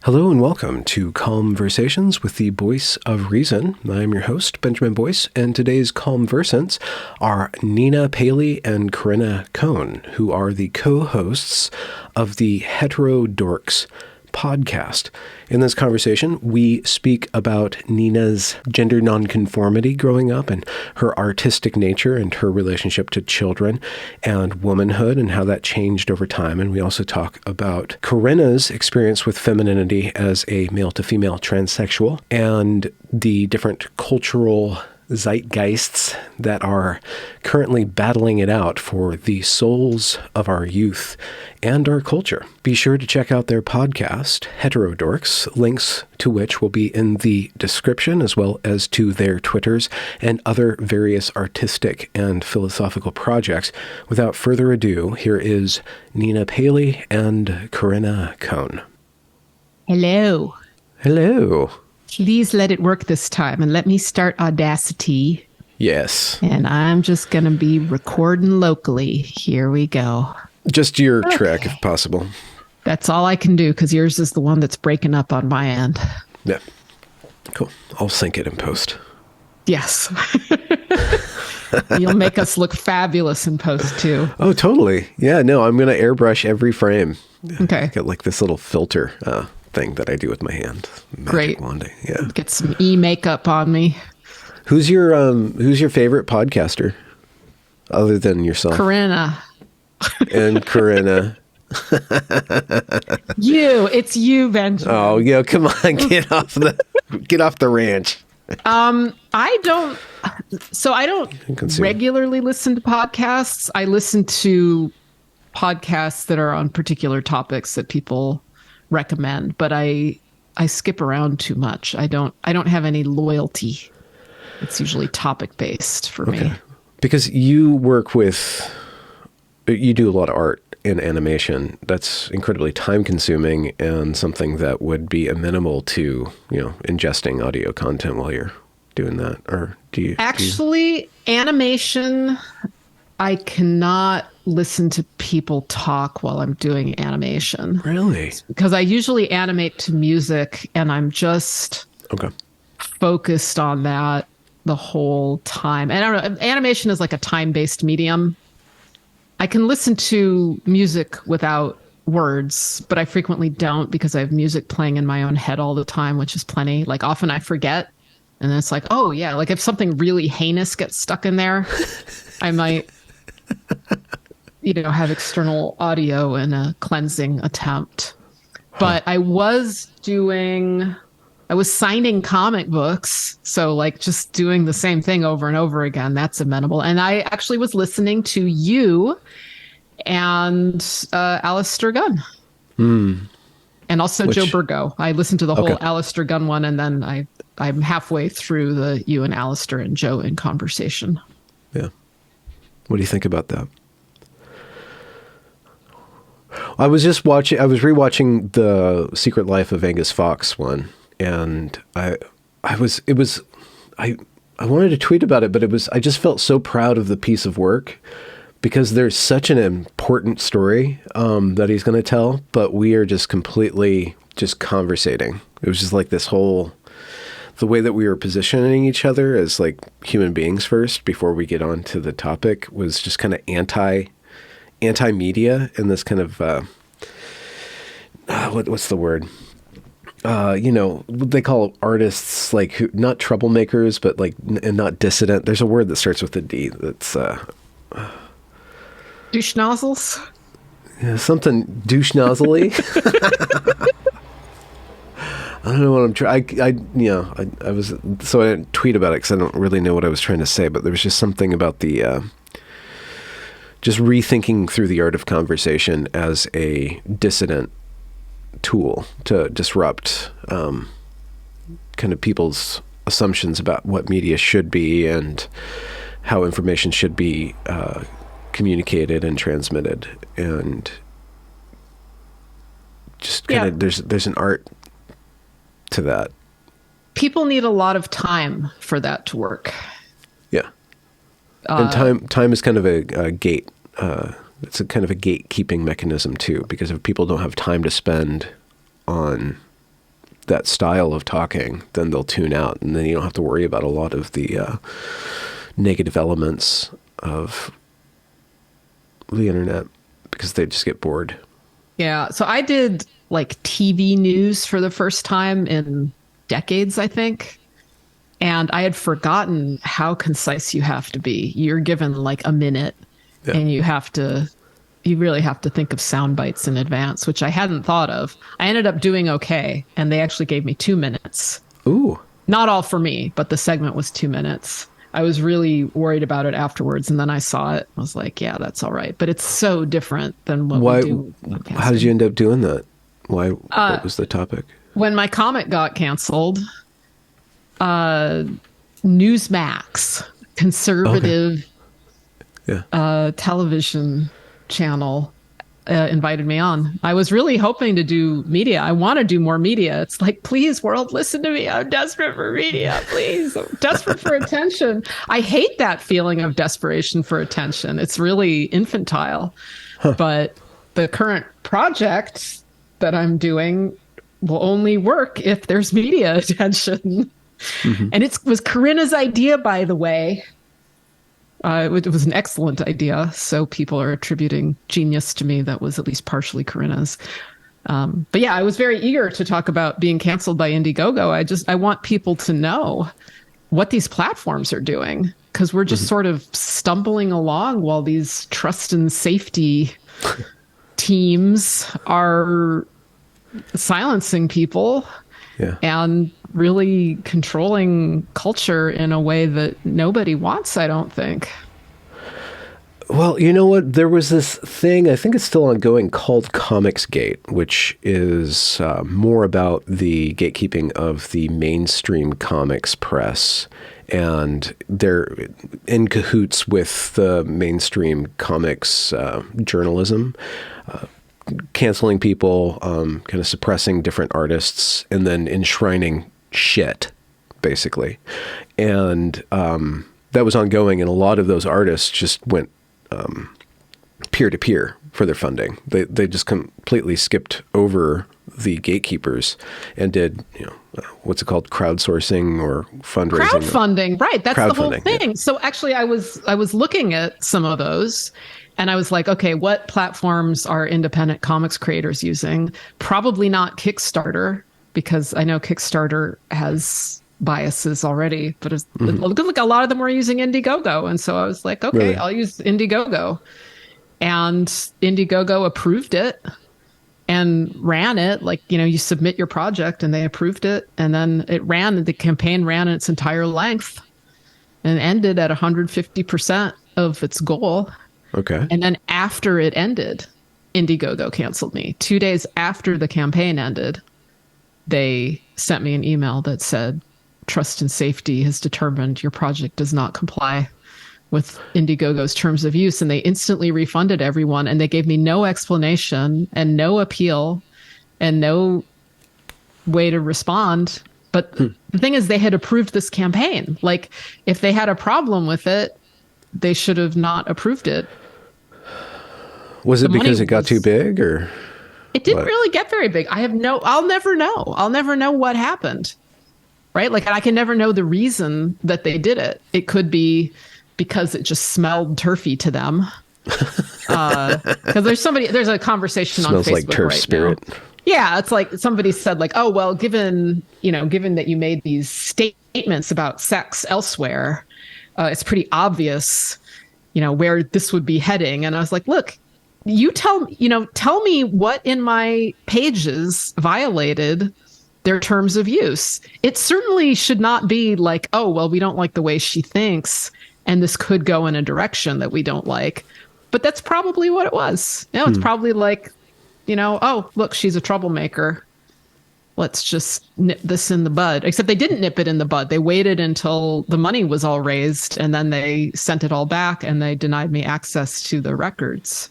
Hello and welcome to Conversations with the Voice of Reason. I'm your host, Benjamin Boyce, and today's Conversants are Nina Paley and Corinna Cohn, who are the co-hosts of the Hetero Dorks podcast. In this conversation, we speak about Nina's gender nonconformity growing up and her artistic nature and her relationship to children and womanhood and how that changed over time. And we also talk about Corinna's experience with femininity as a male to female transsexual and the different cultural zeitgeists that are currently battling it out for the souls of our youth and our culture. Be sure to check out their podcast, Hetero Dorks, links to which will be in the description, as well as to their Twitters and other various artistic and philosophical projects. Without further ado, here is Nina Paley and Corinna Cohn. Hello. Hello. Please let it work this time and let me start Audacity. Yes. And I'm just going to be recording locally. Here we go. Just your track, if possible. That's all I can do because yours is the one that's breaking up on my end. Yeah. Cool. I'll sync it in post. Yes. You'll make us look fabulous in post too. Oh, totally. Yeah, no, I'm going to airbrush every frame. Okay. Got like this little filter thing that I do with my hand. Great. Wanding. Yeah. Get some makeup on me. Who's your favorite podcaster other than yourself? Corinna. And Corinna. It's you, Benjamin. Oh, yeah, come on, get off the ranch. I don't regularly listen to podcasts. I listen to podcasts that are on particular topics that people recommend, but I skip around too much. I don't have any loyalty. It's usually topic based for me. Because you do a lot of art and animation. That's incredibly time consuming and something that would be amenable to, ingesting audio content while you're doing that. Or do you animation, I cannot listen to people talk while I'm doing animation. Really? Because I usually animate to music and I'm just focused on that the whole time. And I don't know, animation is like a time-based medium. I can listen to music without words, but I frequently don't because I have music playing in my own head all the time, which is plenty. Like often I forget. And then it's like, oh yeah, like if something really heinous gets stuck in there, I might, have external audio in a cleansing attempt. But I was signing comic books. So like just doing the same thing over and over again, that's amenable. And I actually was listening to you and Alistair Gunn. And also Joe Burgo. I listened to the whole Alistair Gunn one, and then I'm halfway through the you and Alistair and Joe in conversation. Yeah. What do you think about that? I was rewatching the Secret Life of Angus Fox one, and I wanted to tweet about it, but I just felt so proud of the piece of work because there's such an important story that he's going to tell, but we are just completely just conversating. It was just like the way that we were positioning each other as like human beings first before we get on to the topic was just kind of AntiMedia and this kind of what's the word? They call artists like not troublemakers, but like and not dissident. There's a word that starts with a D. That's douche nozzles. Yeah, something douche nozzly. I don't know what I'm trying. I didn't tweet about it because I don't really know what I was trying to say. But there was just something about the just rethinking through the art of conversation as a dissident tool to disrupt kind of people's assumptions about what media should be and how information should be communicated and transmitted, and just kind of there's an art to that. People need a lot of time for that to work. Yeah. And time is kind of a gate. It's a kind of a gatekeeping mechanism too, because if people don't have time to spend on that style of talking, then they'll tune out, and then you don't have to worry about a lot of the negative elements of the internet because they just get bored. Yeah. So I did like TV news for the first time in decades, I think. And I had forgotten how concise you have to be. You're given like a minute, and you really have to think of sound bites in advance, which I hadn't thought of. I ended up doing okay, and they actually gave me 2 minutes. Ooh. Not all for me, but the segment was 2 minutes. I was really worried about it afterwards, and then I saw it. I was like, yeah, that's all right. But it's so different than what we do. How did you end up doing that? Why? What was the topic? When my comic got canceled, Newsmax, conservative television channel, invited me on. I was really hoping to do media. I want to do more media. It's like, please, world, listen to me. I'm desperate for media. Please, I'm desperate for attention. I hate that feeling of desperation for attention. It's really infantile. But the current project that I'm doing will only work if there's media attention. Mm-hmm. And it was Corinna's idea, by the way. It was an excellent idea. So people are attributing genius to me. That was at least partially Corinna's. But yeah, I was very eager to talk about being canceled by Indiegogo. I want people to know what these platforms are doing, because we're just sort of stumbling along while these trust and safety teams are silencing people. Yeah. And really controlling culture in a way that nobody wants, I don't think. Well, you know what? There was this thing, I think it's still ongoing, called Comicsgate, which is more about the gatekeeping of the mainstream comics press. And they're in cahoots with the mainstream comics journalism, canceling people, kind of suppressing different artists, and then enshrining shit, basically. And that was ongoing, and a lot of those artists just went peer-to-peer for their funding. They just completely skipped over the gatekeepers and did, what's it called, crowdsourcing or fundraising? Crowdfunding, right? That's the whole thing. Yeah. So actually, I was looking at some of those. And I was like, okay, what platforms are independent comics creators using? Probably not Kickstarter, because I know Kickstarter has biases already, but it looked like a lot of them were using Indiegogo. And so I was like, okay, really? I'll use Indiegogo. And Indiegogo approved it and ran it. Like, you submit your project and they approved it. And then the campaign ran in its entire length and ended at 150% of its goal. Okay. And then after it ended, Indiegogo canceled me. 2 days after the campaign ended, they sent me an email that said, Trust and Safety has determined your project does not comply with Indiegogo's terms of use. And they instantly refunded everyone. And they gave me no explanation and no appeal and no way to respond. But the thing is, they had approved this campaign. Like, if they had a problem with it, they should have not approved it. Was it because it got too big, or? It didn't really get very big. I'll never know. I'll never know what happened. Right? Like, I can never know the reason that they did it. It could be because it just smelled turfy to them. Because there's a conversation on Facebook like turf right spirit. Now. Yeah, it's like somebody said, like, oh, well, given that you made these statements about sex elsewhere, it's pretty obvious, where this would be heading. And I was like, look, you tell me what in my pages violated their terms of use. It certainly should not be like, oh, well, we don't like the way she thinks, and this could go in a direction that we don't like. But that's probably what it was. It's probably like, oh, look, she's a troublemaker. Let's just nip this in the bud. Except they didn't nip it in the bud. They waited until the money was all raised, and then they sent it all back, and they denied me access to the records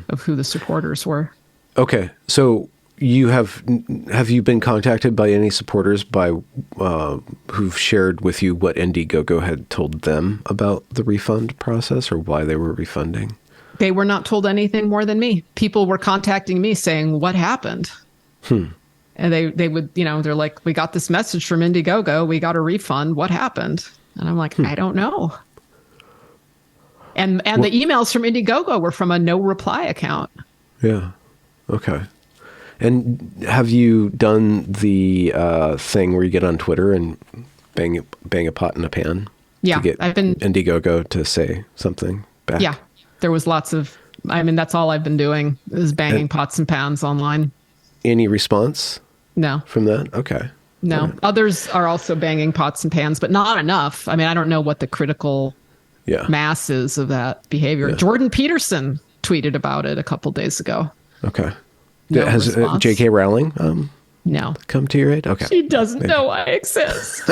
of who the supporters were. Okay. So have you been contacted by any supporters who've shared with you what Indiegogo had told them about the refund process or why they were refunding? They were not told anything more than me. People were contacting me saying, what happened? And they would, they're like, we got this message from Indiegogo. We got a refund. What happened? And I'm like, I don't know. And the emails from Indiegogo were from a no reply account. Yeah. Okay. And have you done the thing where you get on Twitter and bang a pot in a pan? Yeah. To get Indiegogo to say something back? Yeah. There was lots of, that's all I've been doing is banging pots and pans online. Any response? No. From that? Okay. No. Right. Others are also banging pots and pans, but not enough. I don't know what the critical mass is of that behavior. Yeah. Jordan Peterson tweeted about it a couple days ago. Okay. Has J.K. Rowling no come to your aid? Okay. She doesn't know I exist.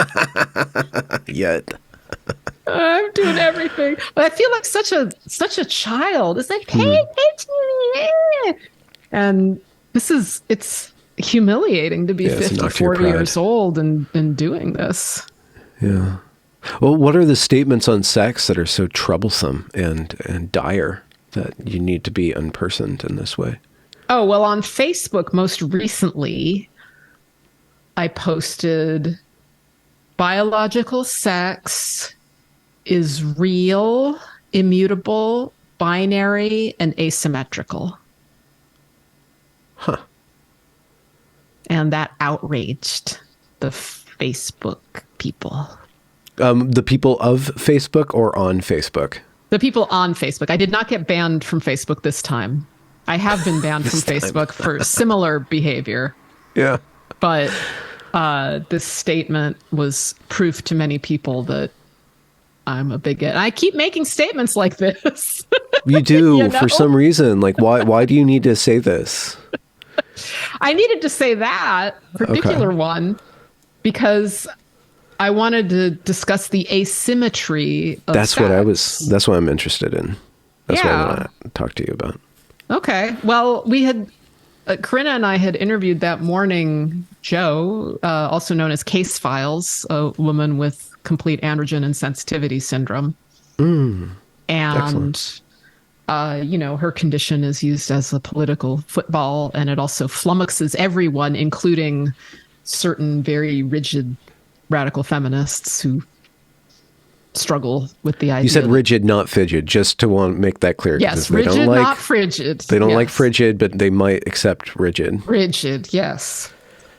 Yet. I'm doing everything. But I feel like such a child. It's like, pay attention to me. And it's humiliating to be 54 years old and doing this. Yeah. Well, what are the statements on sex that are so troublesome and dire that you need to be unpersoned in this way? Oh, well, on Facebook most recently, I posted biological sex is real, immutable, binary, and asymmetrical. Huh. And that outraged the Facebook people. The people of Facebook or on Facebook? The people on Facebook. I did not get banned from Facebook this time. I have been banned from Facebook for similar behavior. Yeah. But this statement was proof to many people that I'm a bigot. I keep making statements like this. You do, for some reason. Like, why do you need to say this? I needed to say that particular one because I wanted to discuss the asymmetry of sex. That's what I'm interested in. That's what I want to talk to you about. Okay. Well, we had, Corinna and I had interviewed that morning Jo, also known as Case Files, a woman with complete androgen insensitivity syndrome. And, her condition is used as a political football, and it also flummoxes everyone, including certain very rigid radical feminists who struggle with the idea. You said rigid, not frigid, just to make that clear. Yes, rigid, not frigid. They don't like frigid, but they might accept rigid. Rigid, yes.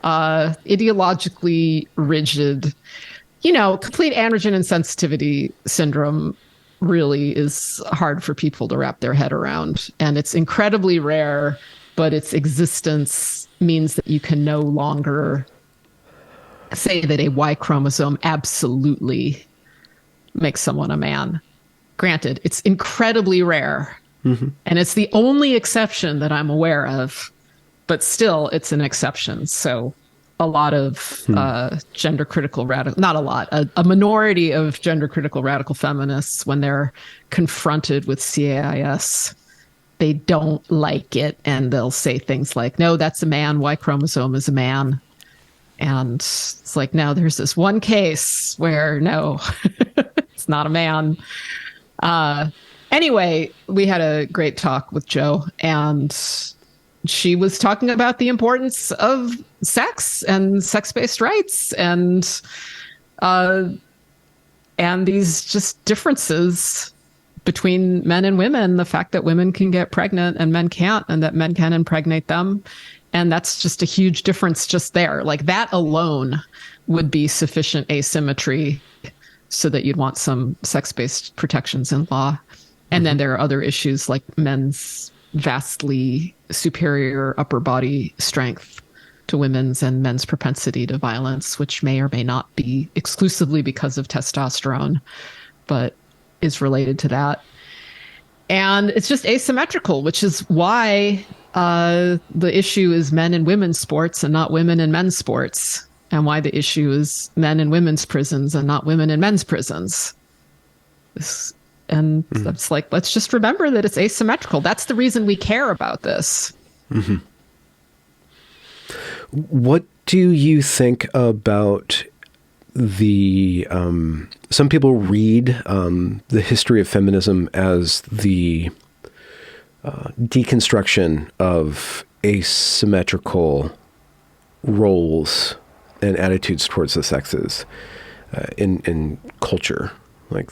Ideologically rigid. Complete androgen insensitivity syndrome really is hard for people to wrap their head around. And it's incredibly rare, but its existence means that you can no longer say that a Y chromosome absolutely makes someone a man. Granted, it's incredibly rare. Mm-hmm. And it's the only exception that I'm aware of, but still it's an exception. So a lot of gender critical radical, not a lot, a minority of gender critical radical feminists, when they're confronted with CAIS, they don't like it. And they'll say things like, no, that's a man. Y chromosome is a man. And it's like, no, there's this one case where no, it's not a man. Anyway, we had a great talk with Jo, and she was talking about the importance of sex and sex-based rights and these just differences between men and women, the fact that women can get pregnant and men can't, and that men can impregnate them. And that's just a huge difference just there. Like that alone would be sufficient asymmetry so that you'd want some sex-based protections in law. And then there are other issues like men's vastly superior upper body strength to women's and men's propensity to violence, which may or may not be exclusively because of testosterone, but is related to that. And it's just asymmetrical, which is why the issue is men and women's sports and not women and men's sports, and why the issue is men and women's prisons and not women and men's prisons. That's like, let's just remember that it's asymmetrical. That's the reason we care about this. Mm-hmm. What do you think about the some people read the history of feminism as the deconstruction of asymmetrical roles and attitudes towards the sexes in culture, like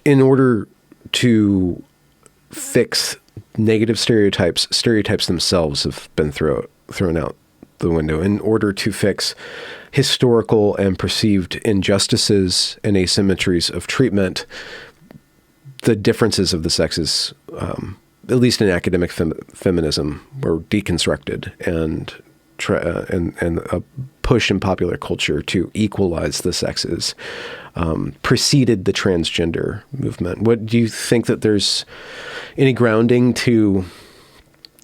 in order to fix negative stereotypes themselves have been thrown out the window. In order to fix historical and perceived injustices and asymmetries of treatment, the differences of the sexes, at least in academic feminism, were deconstructed, and a push in popular culture to equalize the sexes preceded the transgender movement. What do you think, that there's any grounding to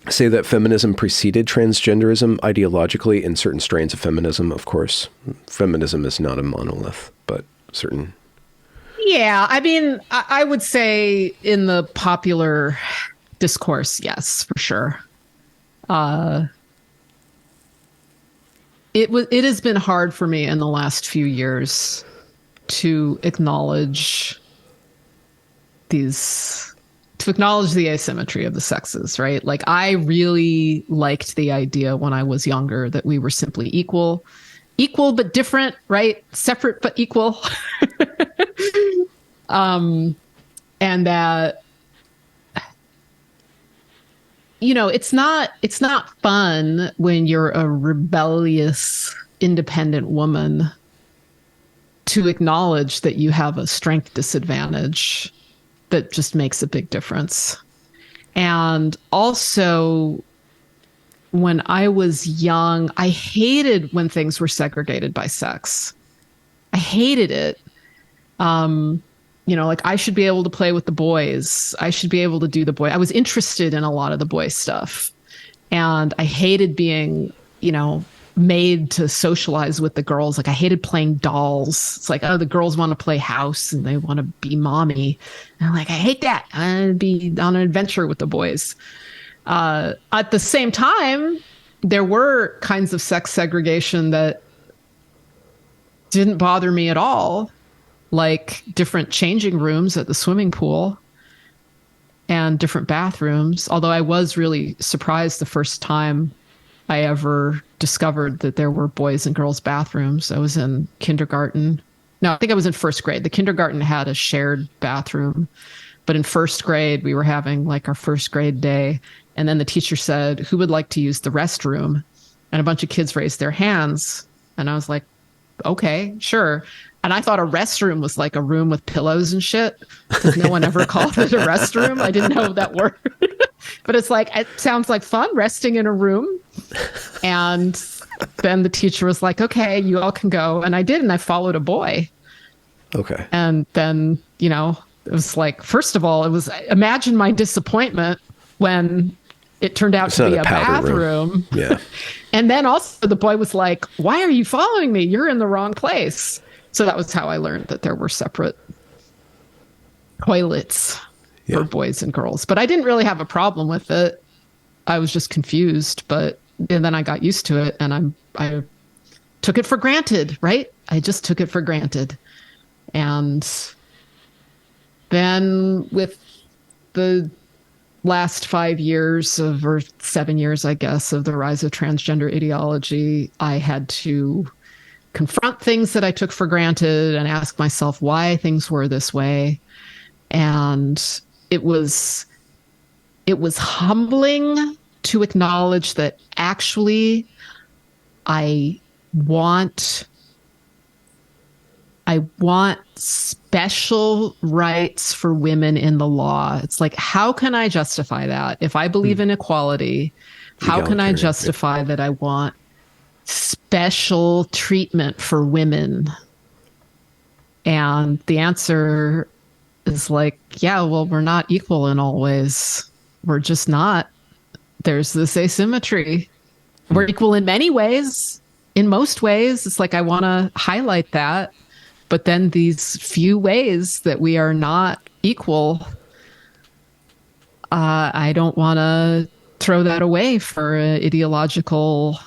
say that feminism preceded transgenderism ideologically in certain strains of feminism? Of course, feminism is not a monolith, but certain. Yeah, I mean, I would say in the popular discourse, yes, for sure. It has been hard for me in the last few years to acknowledge the asymmetry of the sexes, right? Like, I really liked the idea when I was younger that we were simply equal but different, right? Separate but equal. And that, it's not fun when you're a rebellious, independent woman to acknowledge that you have a strength disadvantage that just makes a big difference. And also, when I was young, I hated when things were segregated by sex. I hated it. Like, I should be able to play with the boys. I should be able to do the boy. I was interested in a lot of the boy stuff. And I hated being, made to socialize with the girls. Like, I hated playing dolls. It's like, oh, the girls want to play house and they want to be mommy. And I'm like, I hate that. I want to be on an adventure with the boys. At the same time, there were kinds of sex segregation that didn't bother me at all, like different changing rooms at the swimming pool and different bathrooms. Although I was really surprised the first time I ever discovered that there were boys and girls bathrooms. I was in kindergarten. No, I think I was in first grade. The kindergarten had a shared bathroom, but in first grade, we were having like our first grade day. And then the teacher said, who would like to use the restroom? And a bunch of kids raised their hands. And I was like, okay, sure. And I thought a restroom was like a room with pillows and shit, because no one ever called it a restroom. I didn't know that word. But it's like, it sounds like fun, resting in a room. And then the teacher was like, okay, you all can go. And I did, and I followed a boy. Okay. And then, it was like, first of all, imagine my disappointment when it turned out to be a bathroom. Yeah. And then also the boy was like, why are you following me? You're in the wrong place. So that was how I learned that there were separate toilets for boys and girls. But I didn't really have a problem with it. I was just confused. And then I got used to it, and I took it for granted, right? I just took it for granted. And then with the last 5 years or 7 years, I guess, of the rise of transgender ideology, I had to confront things that I took for granted and ask myself why things were this way. And it was humbling to acknowledge that actually I want special rights for women in the law. It's like, how can I justify that? If I believe in equality, how can I justify that I want special treatment for women? And the answer is like, yeah, well, we're not equal in all ways. We're just not. There's this asymmetry. We're equal in many ways. In most ways, it's like, I want to highlight that. But then these few ways that we are not equal, I don't want to throw that away for an ideological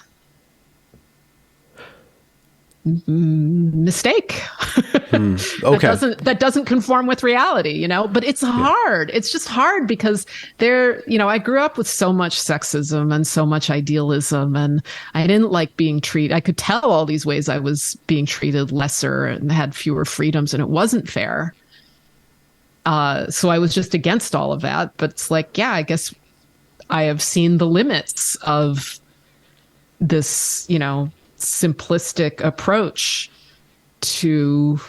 mistake. Okay. That doesn't conform with reality, you know, but it's hard. It's just hard because I grew up with so much sexism and so much idealism, and I didn't like being treated. I could tell all these ways I was being treated lesser and had fewer freedoms, and it wasn't fair. So I was just against all of that. But it's like, yeah, I guess I have seen the limits of this, simplistic approach to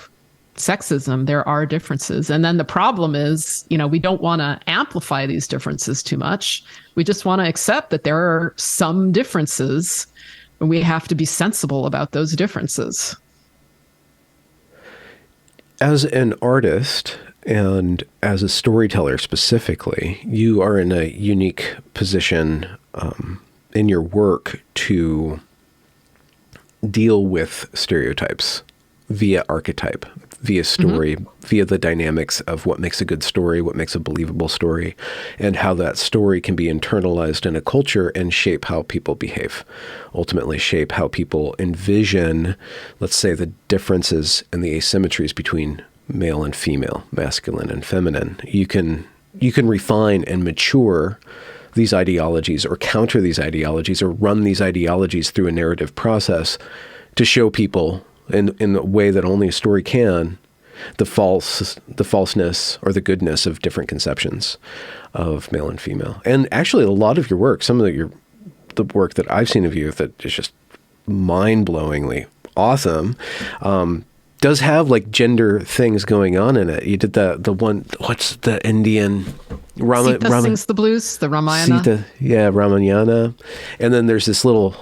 sexism. There are differences. And then the problem is, we don't want to amplify these differences too much. We just want to accept that there are some differences, and we have to be sensible about those differences. As an artist and as a storyteller specifically, you are in a unique position in your work to deal with stereotypes via archetype, via story, via the dynamics of what makes a good story, what makes a believable story, and how that story can be internalized in a culture and shape how people behave, ultimately shape how people envision, let's say, the differences and the asymmetries between male and female, masculine and feminine. You can refine and mature these ideologies or counter these ideologies or run these ideologies through a narrative process to show people in a way that only a story can, the falseness or the goodness of different conceptions of male and female. And actually a lot of your work, some of the work that I've seen of you that is just mind-blowingly awesome, does have like gender things going on in it. You did the one, what's the Indian Sita sings the blues, the Ramayana. Sita, yeah, Ramayana. And then there's this little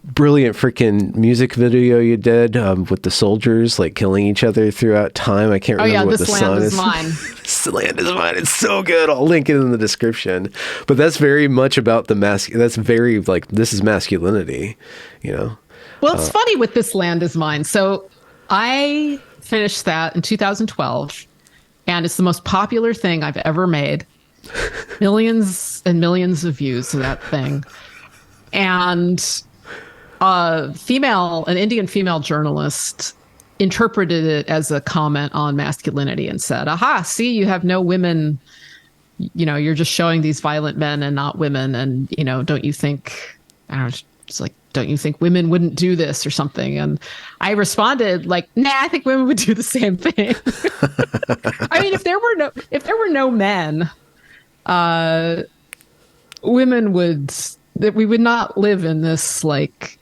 brilliant freaking music video you did with the soldiers like killing each other throughout time. I can't remember what the song is. This Land Is Mine. This Land Is Mine. It's so good. I'll link it in the description. But that's very much about that's very like, this is masculinity, Well, it's funny with This Land Is Mine. So I finished that in 2012, and it's the most popular thing I've ever made. Millions and millions of views to that thing. And an Indian female journalist interpreted it as a comment on masculinity and said, aha, see, you have no women, you're just showing these violent men and not women. And, don't you think, I don't know, it's like, don't you think women wouldn't do this or something? And I responded like, nah, I think women would do the same thing. I mean, if there were no men, we would not live in this like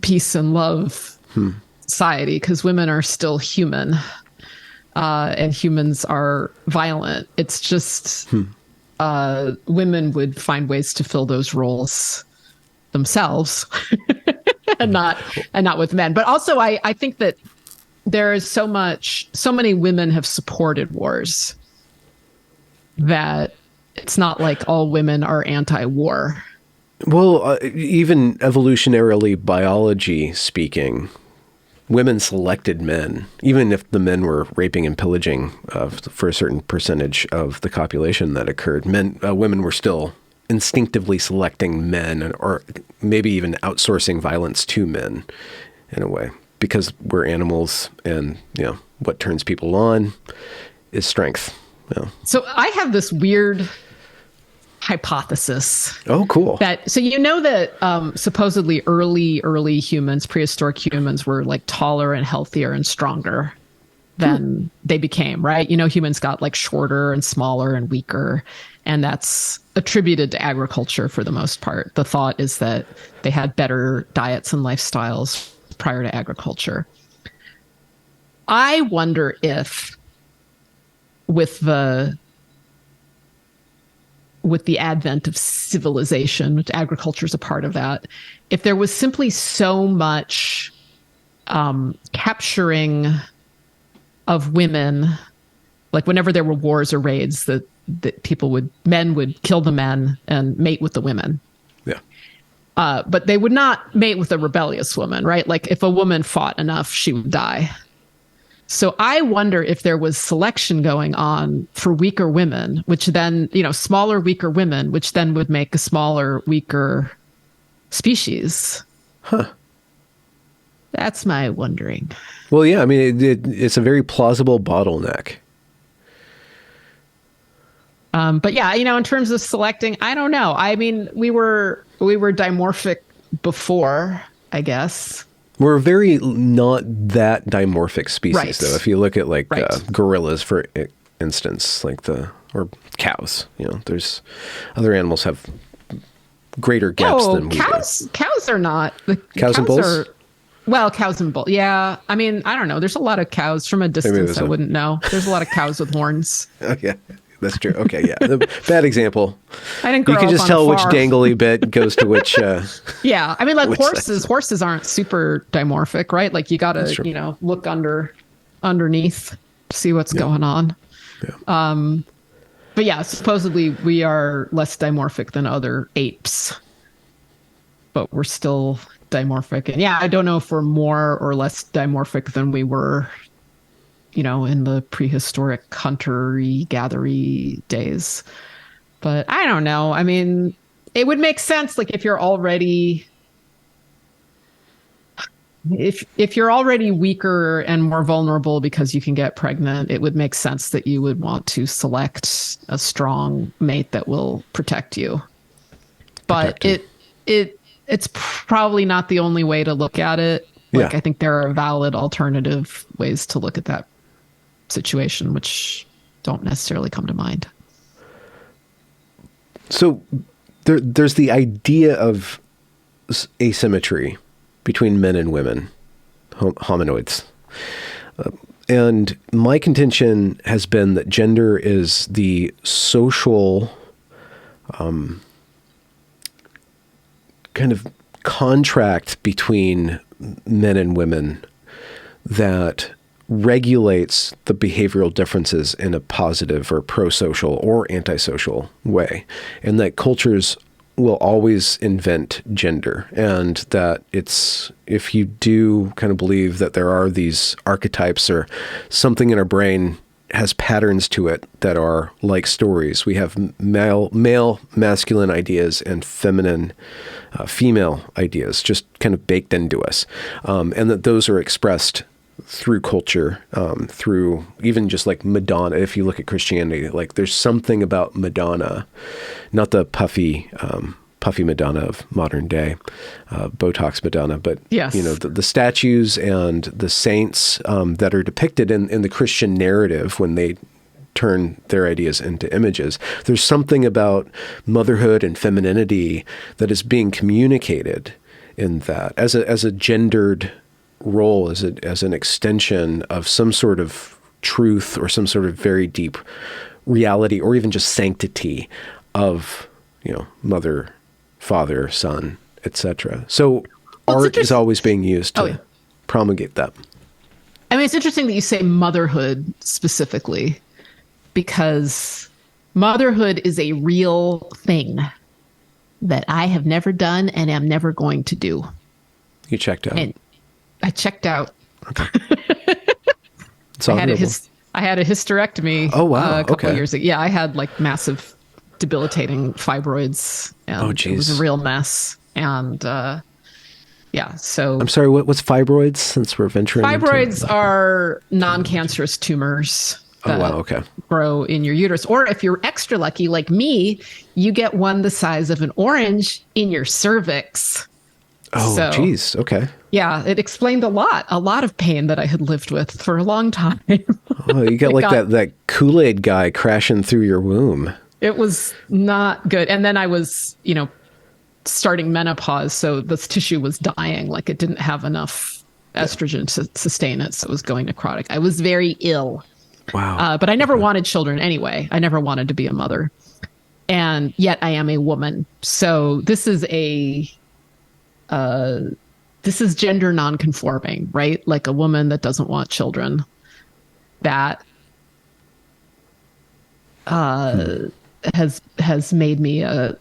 peace and love society, because women are still human, and humans are violent. It's just women would find ways to fill those roles themselves and not with men. But also I think that there is so many women have supported wars that it's not like all women are anti-war. Well, even evolutionarily biology speaking, women selected men, even if the men were raping and pillaging for a certain percentage of the copulation that occurred. Women were still instinctively selecting men, or maybe even outsourcing violence to men in a way, because we're animals, and what turns people on is strength. So I have this weird hypothesis. Oh, cool. That supposedly early humans, prehistoric humans, were like taller and healthier and stronger than they became, right? Humans got like shorter and smaller and weaker, and that's attributed to agriculture for the most part. The thought is that they had better diets and lifestyles prior to agriculture. I wonder if with the advent of civilization, which agriculture is a part of that, if there was simply so much capturing of women, like whenever there were wars or raids, that men would kill the men and mate with the women. Yeah. But they would not mate with a rebellious woman, right? Like if a woman fought enough, she would die. So I wonder if there was selection going on for weaker women, which then, smaller, weaker women, which then would make a smaller, weaker species. Huh. That's my wondering. Well, yeah, I mean, it's a very plausible bottleneck. But yeah, in terms of selecting, I don't know. I mean, we were dimorphic before, I guess. We're a very not that dimorphic species, Right. though. If you look at like Right. gorillas, for instance, or cows, there's other animals have greater gaps than we do. Cows are not. Cows and bulls? Well, cows and bulls. Yeah. I mean, I don't know. There's a lot of cows from a distance. I wouldn't know. There's a lot of cows with horns. Oh, yeah. That's true. Okay, yeah. Bad example. I didn't grow You can up just on tell a which farm. dangly bit goes to which. Yeah, I mean, like which horses aren't super dimorphic, right? Like you got to, look underneath, see what's going on. Yeah. But yeah, supposedly we are less dimorphic than other apes, but we're still dimorphic. And yeah, I don't know if we're more or less dimorphic than we were, in the prehistoric huntery gathery days. But I don't know. I mean, it would make sense. Like if you're already weaker and more vulnerable because you can get pregnant, it would make sense that you would want to select a strong mate that will protect you. But it's probably not the only way to look at it. Like I think there are valid alternative ways to look at that situation, which don't necessarily come to mind. So there's the idea of asymmetry between men and women, hominoids. And my contention has been that gender is the social kind of contract between men and women that regulates the behavioral differences in a positive or pro-social or antisocial way, and that cultures will always invent gender, and that if you do kind of believe that there are these archetypes or something in our brain has patterns to it that are like stories. We have male masculine ideas and feminine female ideas just kind of baked into us, and that those are expressed through culture, through even just like Madonna. If you look at Christianity, like there's something about Madonna, not the puffy Madonna of modern day, Botox Madonna, but yes. The statues and the saints that are depicted in the Christian narrative when they turn their ideas into images. There's something about motherhood and femininity that is being communicated in that as a gendered role, as an extension of some sort of truth or some sort of very deep reality or even just sanctity of mother, father, son, etc. So art is always being used to promulgate that. I mean, it's interesting that you say motherhood specifically, because motherhood is a real thing that I have never done and am never going to do. You checked out. And I checked out. Okay. I had a hysterectomy. Oh, wow. A couple of years ago. Yeah, I had like massive debilitating fibroids. And it was a real mess. And so I'm sorry, what's fibroids, since we're venturing fibroids are non-cancerous tumors that grow in your uterus. Or if you're extra lucky like me, you get one the size of an orange in your cervix. Oh, geez. Okay. Yeah, it explained a lot of pain that I had lived with for a long time. Oh, you got that Kool-Aid guy crashing through your womb. It was not good. And then I was, starting menopause, so this tissue was dying. Like it didn't have enough estrogen to sustain it, so it was going necrotic. I was very ill. Wow. But I never wanted children anyway. I never wanted to be a mother. And yet I am a woman. So this is gender nonconforming, right? Like a woman that doesn't want children, that has made me a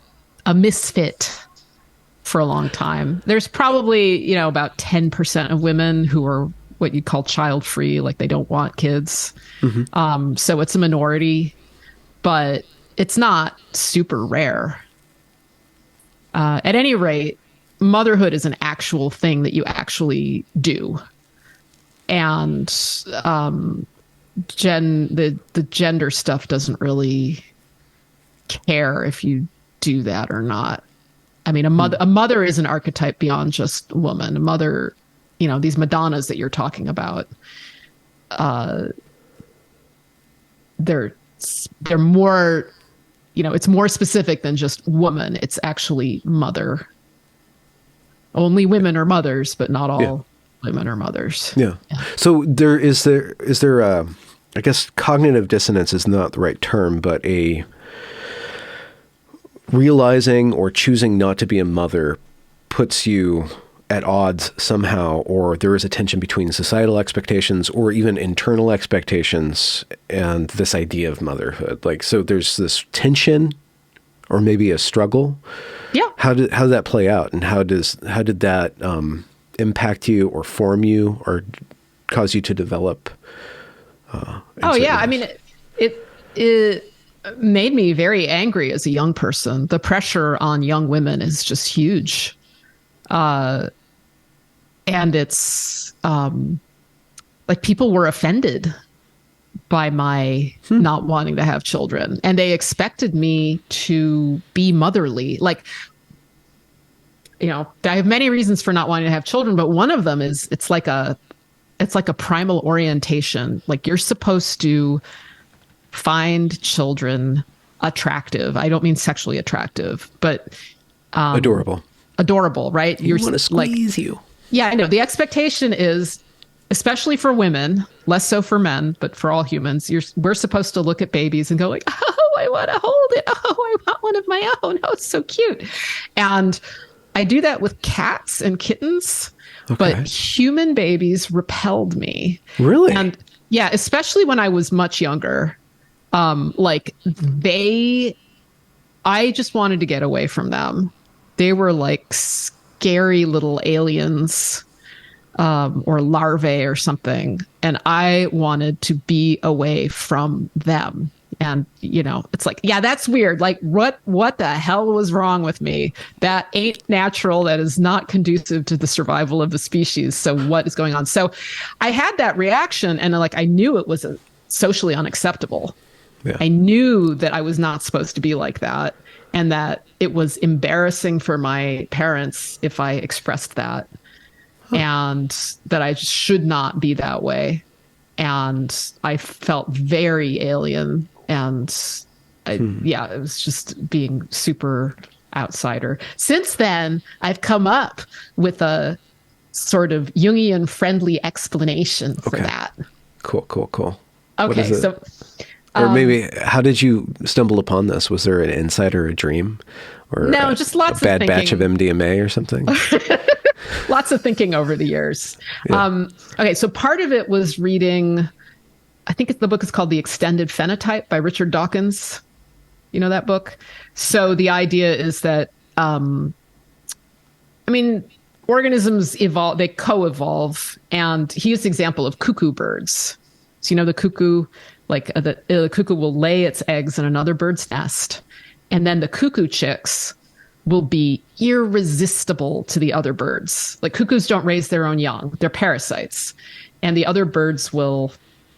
misfit for a long time. There's probably, about 10% of women who are what you'd call child free, like they don't want kids. Mm-hmm. So it's a minority, but it's not super rare. At any rate, motherhood is an actual thing that you actually do. And the gender stuff doesn't really care if you do that or not. I mean, a mother is an archetype beyond just woman. A mother, these Madonnas that you're talking about, they're more, it's more specific than just woman. It's actually mother. Only women are mothers, but not all women are mothers. Yeah. So is there I guess cognitive dissonance is not the right term, but a realizing or choosing not to be a mother puts you at odds somehow, or there is a tension between societal expectations or even internal expectations and this idea of motherhood. Like, so there's this tension or maybe a struggle. Yeah. How did that play out, and how did that impact you or form you or cause you to develop? Oh yeah. I mean, it made me very angry as a young person. The pressure on young women is just huge. And it's like people were offended by my not wanting to have children, and they expected me to be motherly. Like, I have many reasons for not wanting to have children, but one of them is it's like a primal orientation. Like, you're supposed to find children attractive. I don't mean sexually attractive, but adorable, right? You want to squeeze you. Yeah, I know. The expectation is, especially for women, less so for men, but for all humans, we're supposed to look at babies and go like, oh, I want to hold it. Oh, I want one of my own. Oh, it's so cute. And I do that with cats and kittens, but human babies repelled me. Really? And yeah, especially when I was much younger. I just wanted to get away from them. They were like scary little aliens, or larvae or something. And I wanted to be away from them. And, it's like, yeah, that's weird. Like, what the hell was wrong with me? That ain't natural. That is not conducive to the survival of the species. So what is going on? So I had that reaction, and I knew it was socially unacceptable. Yeah. I knew that I was not supposed to be like that, and that it was embarrassing for my parents if I expressed that, and that I just should not be that way. And I felt very alien, and it was just being super outsider. Since then, I've come up with a sort of Jungian friendly explanation for that. Cool. Okay, so... Or maybe, how did you stumble upon this? Was there an insight or a dream? Or no, just lots of bad batch of MDMA or something? Lots of thinking over the years. Yeah. Okay, so part of it was reading, I think the book is called The Extended Phenotype by Richard Dawkins. You know that book? So the idea is that, organisms evolve, they co-evolve. And he used the example of cuckoo birds. So the cuckoo... the cuckoo will lay its eggs in another bird's nest, and then the cuckoo chicks will be irresistible to the other birds. Like, cuckoos don't raise their own young. They're parasites. And the other birds will,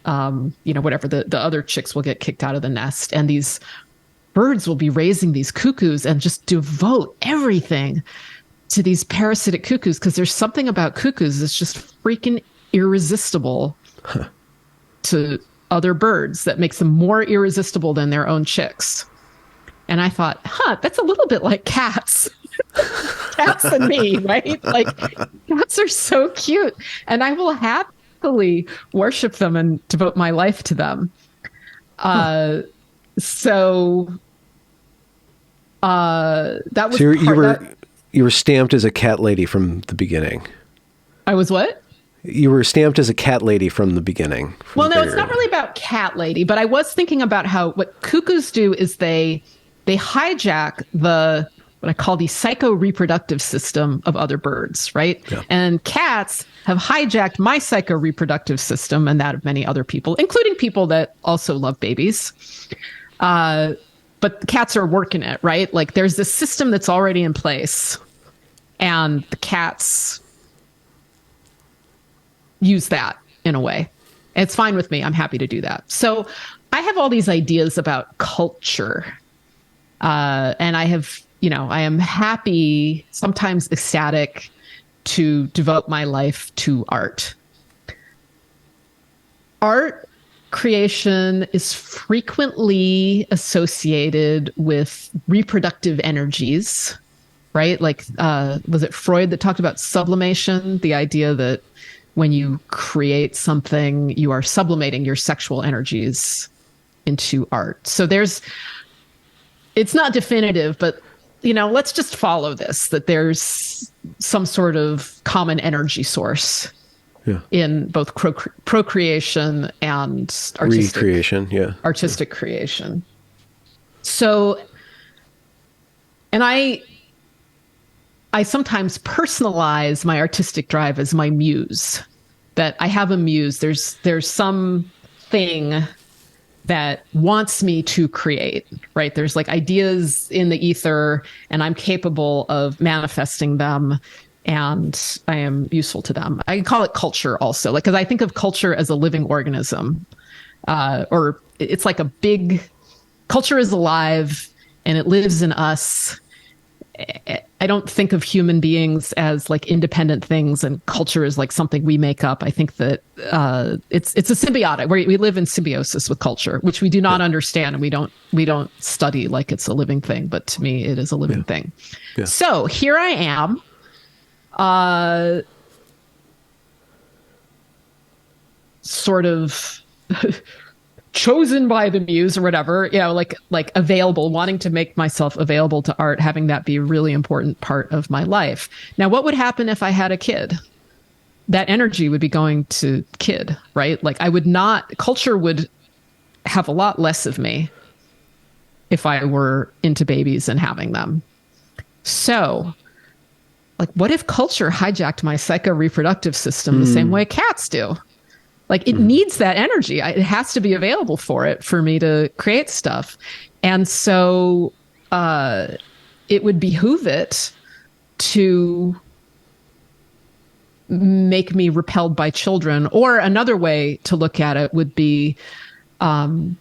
the other chicks will get kicked out of the nest. And these birds will be raising these cuckoos and just devote everything to these parasitic cuckoos, because there's something about cuckoos that's just freaking irresistible to other birds that makes them more irresistible than their own chicks. And I thought, that's a little bit like cats. Cats and me, right? Like, cats are so cute, and I will happily worship them and devote my life to them. So that was... So you were stamped as a cat lady from the beginning. I was what? You were stamped as a cat lady from the beginning. Well, no, it's not really about cat lady, but I was thinking about how what cuckoos do is they hijack what I call the psycho-reproductive system of other birds, right? Yeah. And cats have hijacked my psycho-reproductive system and that of many other people, including people that also love babies. But cats are working it, right? Like, there's this system that's already in place. And the cats use that in a way. It's fine with me. I'm happy to do that. So I have all these ideas about culture. And I have, I am happy, sometimes ecstatic, to devote my life to art. Art creation is frequently associated with reproductive energies, right? Like, was it Freud that talked about sublimation? The idea that when you create something, you are sublimating your sexual energies into art. So it's not definitive, but let's just follow this, that there's some sort of common energy source in both procreation and artistic creation. So, and I sometimes personalize my artistic drive as my muse, that I have a muse. There's some thing that wants me to create, right? There's like ideas in the ether and I'm capable of manifesting them and I am useful to them. I can call it culture also, like, because I think of culture as a living organism, or it's like culture is alive and it lives in us. I don't think of human beings as like independent things and culture is like something we make up. I think that it's a symbiotic, where we live in symbiosis with culture, which we do not understand, and we don't study like it's a living thing. But to me, it is a living thing. Yeah. So here I am, sort of chosen by the muse or whatever, like available, wanting to make myself available to art, having that be a really important part of my life. Now, what would happen if I had a kid? That energy would be going to kid, right? Like culture would have a lot less of me if I were into babies and having them. So, like, what if culture hijacked my psychoreproductive system the same way cats do? Like, it needs that energy. It has to be available for it for me to create stuff. And so it would behoove it to make me repelled by children. Or another way to look at it would be, I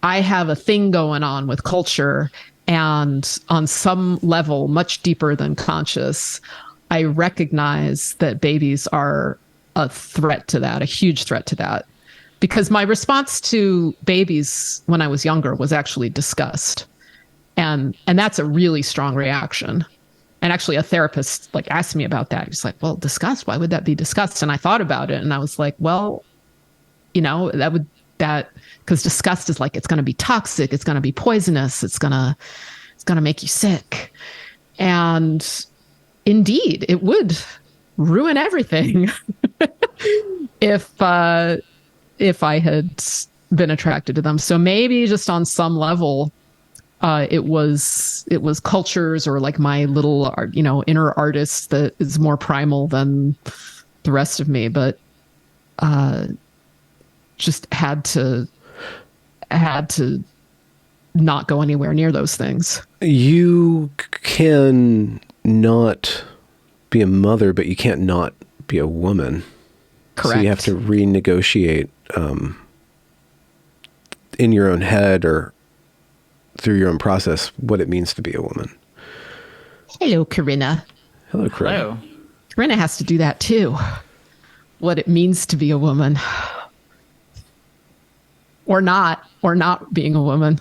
have a thing going on with culture, and on some level, much deeper than conscious, I recognize that babies are a threat to that, a huge threat to that. Because my response to babies when I was younger was actually disgust. And that's a really strong reaction. And actually a therapist like asked me about that. He's like, well, disgust, why would that be disgust? And I thought about it and I was like, well, because disgust is like, it's going to be toxic. It's going to be poisonous. It's going to make you sick. And indeed, it would ruin everything if I had been attracted to them. So maybe just on some level, it was cultures or like my little inner artist that is more primal than the rest of me, but just had to not go anywhere near those things. You can not be a mother, but you can't not be a woman. Correct. So you have to renegotiate in your own head or through your own process what it means to be a woman. Hello, Corinna. Hello, Corinna. Hello. Corinna has to do that too. What it means to be a woman. Or not being a woman.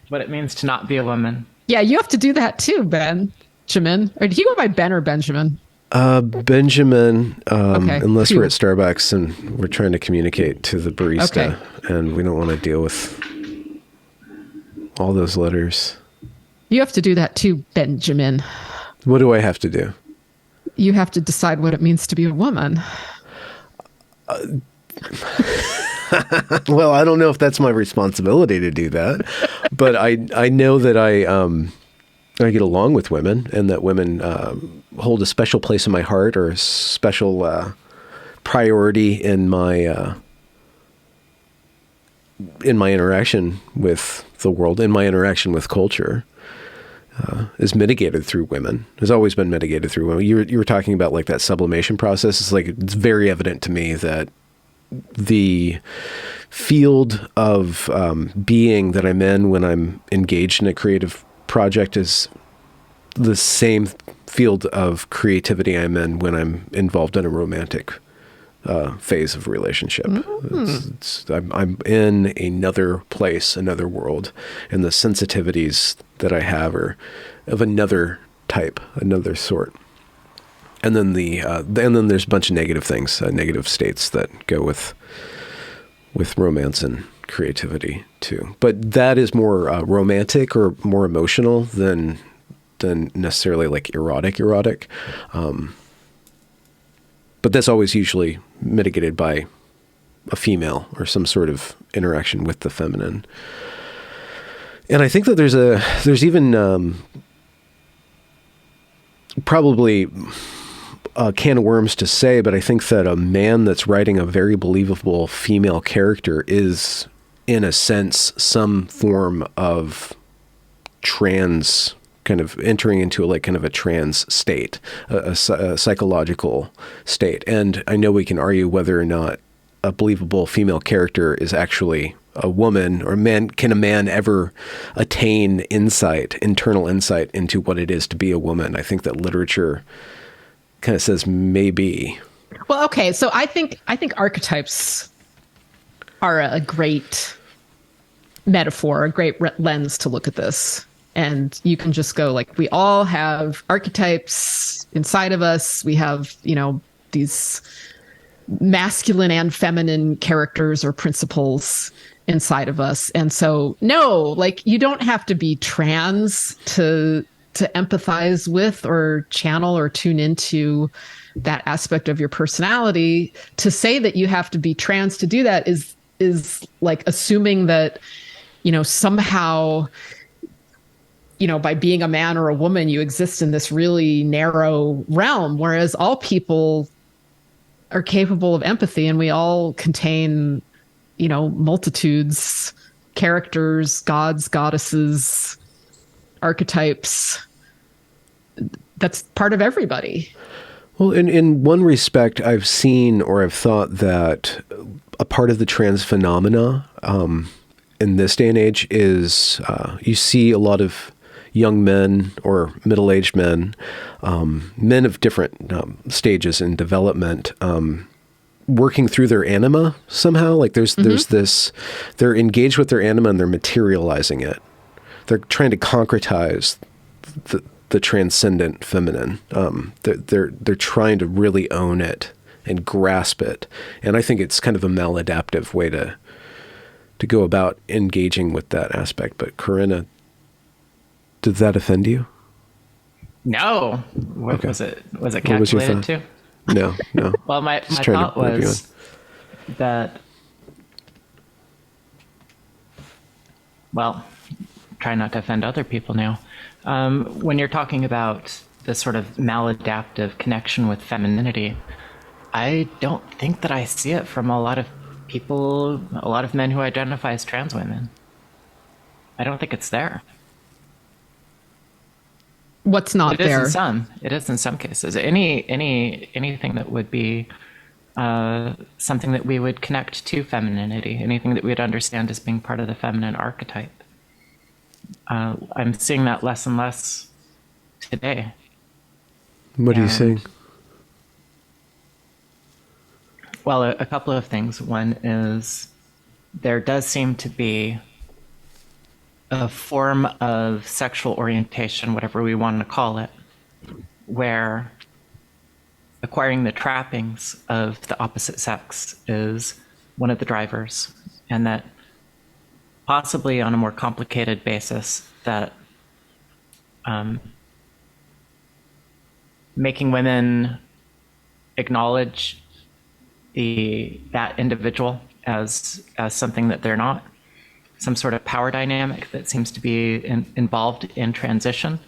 What it means to not be a woman. Yeah, you have to do that too, Benjamin. Or do you go by Ben or Benjamin? Benjamin, okay. Unless we're at Starbucks and we're trying to communicate to the barista, and we don't want to deal with all those letters. You have to do that too, Benjamin. What do I have to do? You have to decide what it means to be a woman. Well, I don't know if that's my responsibility to do that, but I know that I get along with women, and that women hold a special place in my heart, or a special priority in my interaction with the world, in my interaction with culture. is mitigated through women, has always been mitigated through women. You were talking about like that sublimation process. It's like, it's very evident to me that the field of being that I'm in when I'm engaged in a creative project is the same field of creativity I'm in when I'm involved in a romantic phase of relationship. I'm in another place, another world, and the sensitivities that I have are of another type, another sort. And then and then there's a bunch of negative things, negative states that go with romance and creativity too. But that is more romantic or more emotional than necessarily like erotic. But that's always usually mitigated by a female or some sort of interaction with the feminine. And I think that there's even probably a can of worms to say, but I think that a man that's writing a very believable female character is, in a sense, some form of trans, kind of entering into like kind of a trans state, a psychological state. And I know we can argue whether or not a believable female character is actually a woman or man. Can a man ever attain internal insight into what it is to be a woman? I think that literature kind of says maybe. Well, okay. So I think archetypes are a great metaphor, a great lens to look at this. And you can just go like, we all have archetypes inside of us. We have, these masculine and feminine characters or principles inside of us. And so, no, like you don't have to be trans to empathize with or channel or tune into that aspect of your personality. To say that you have to be trans to do that is like assuming that, somehow, by being a man or a woman, you exist in this really narrow realm, whereas all people are capable of empathy and we all contain, multitudes, characters, gods, goddesses, archetypes. That's part of everybody. Well, in one respect, I've seen or I've thought that a part of the trans phenomena in this day and age is you see a lot of young men or middle-aged men, men of different stages in development, working through their anima somehow. Like there's this, they're engaged with their anima and they're materializing it. They're trying to concretize the transcendent feminine. They're trying to really own it and grasp it. And I think it's kind of a maladaptive way to go about engaging with that aspect. But Corinna, did that offend you? No. What okay. was it? Was it calculated too? No. Well, my thought was that, well, try not to offend other people now. When you're talking about this sort of maladaptive connection with femininity, I don't think that I see it from a lot of people, a lot of men who identify as trans women. I don't think it's there. What's not there? It is in some cases. Anything that would be something that we would connect to femininity, anything that we'd understand as being part of the feminine archetype. I'm seeing that less and less today. What are you seeing? Well, a couple of things. One is there does seem to be a form of sexual orientation, whatever we want to call it, where acquiring the trappings of the opposite sex is one of the drivers, and that possibly on a more complicated basis, that making women acknowledge that individual as something that they're not, some sort of power dynamic that seems to be involved in transition,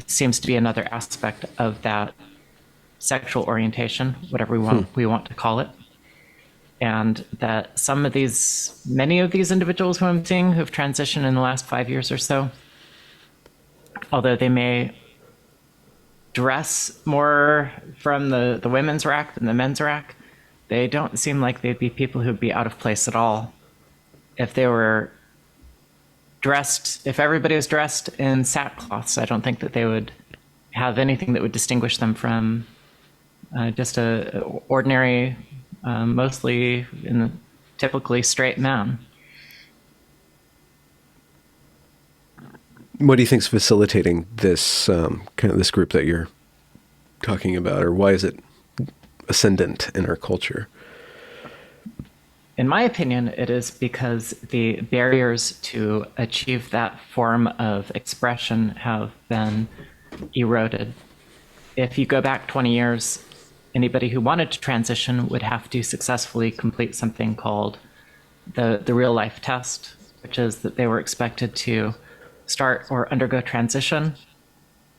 seems to be another aspect of that sexual orientation, whatever we want to call it. And that many of these individuals who I'm seeing who've transitioned in the last 5 years or so although they may dress more from the women's rack than the men's rack, they don't seem like they'd be people who'd be out of place at all. If they were dressed, if everybody was dressed in sackcloths, I don't think that they would have anything that would distinguish them from just a ordinary, mostly typically straight man. What do you think is facilitating this kind of this group that you're talking about, or why is it ascendant in our culture? In my opinion, it is because the barriers to achieve that form of expression have been eroded. If you go back 20 years, anybody who wanted to transition would have to successfully complete something called the real life test, which is that they were expected to start or undergo transition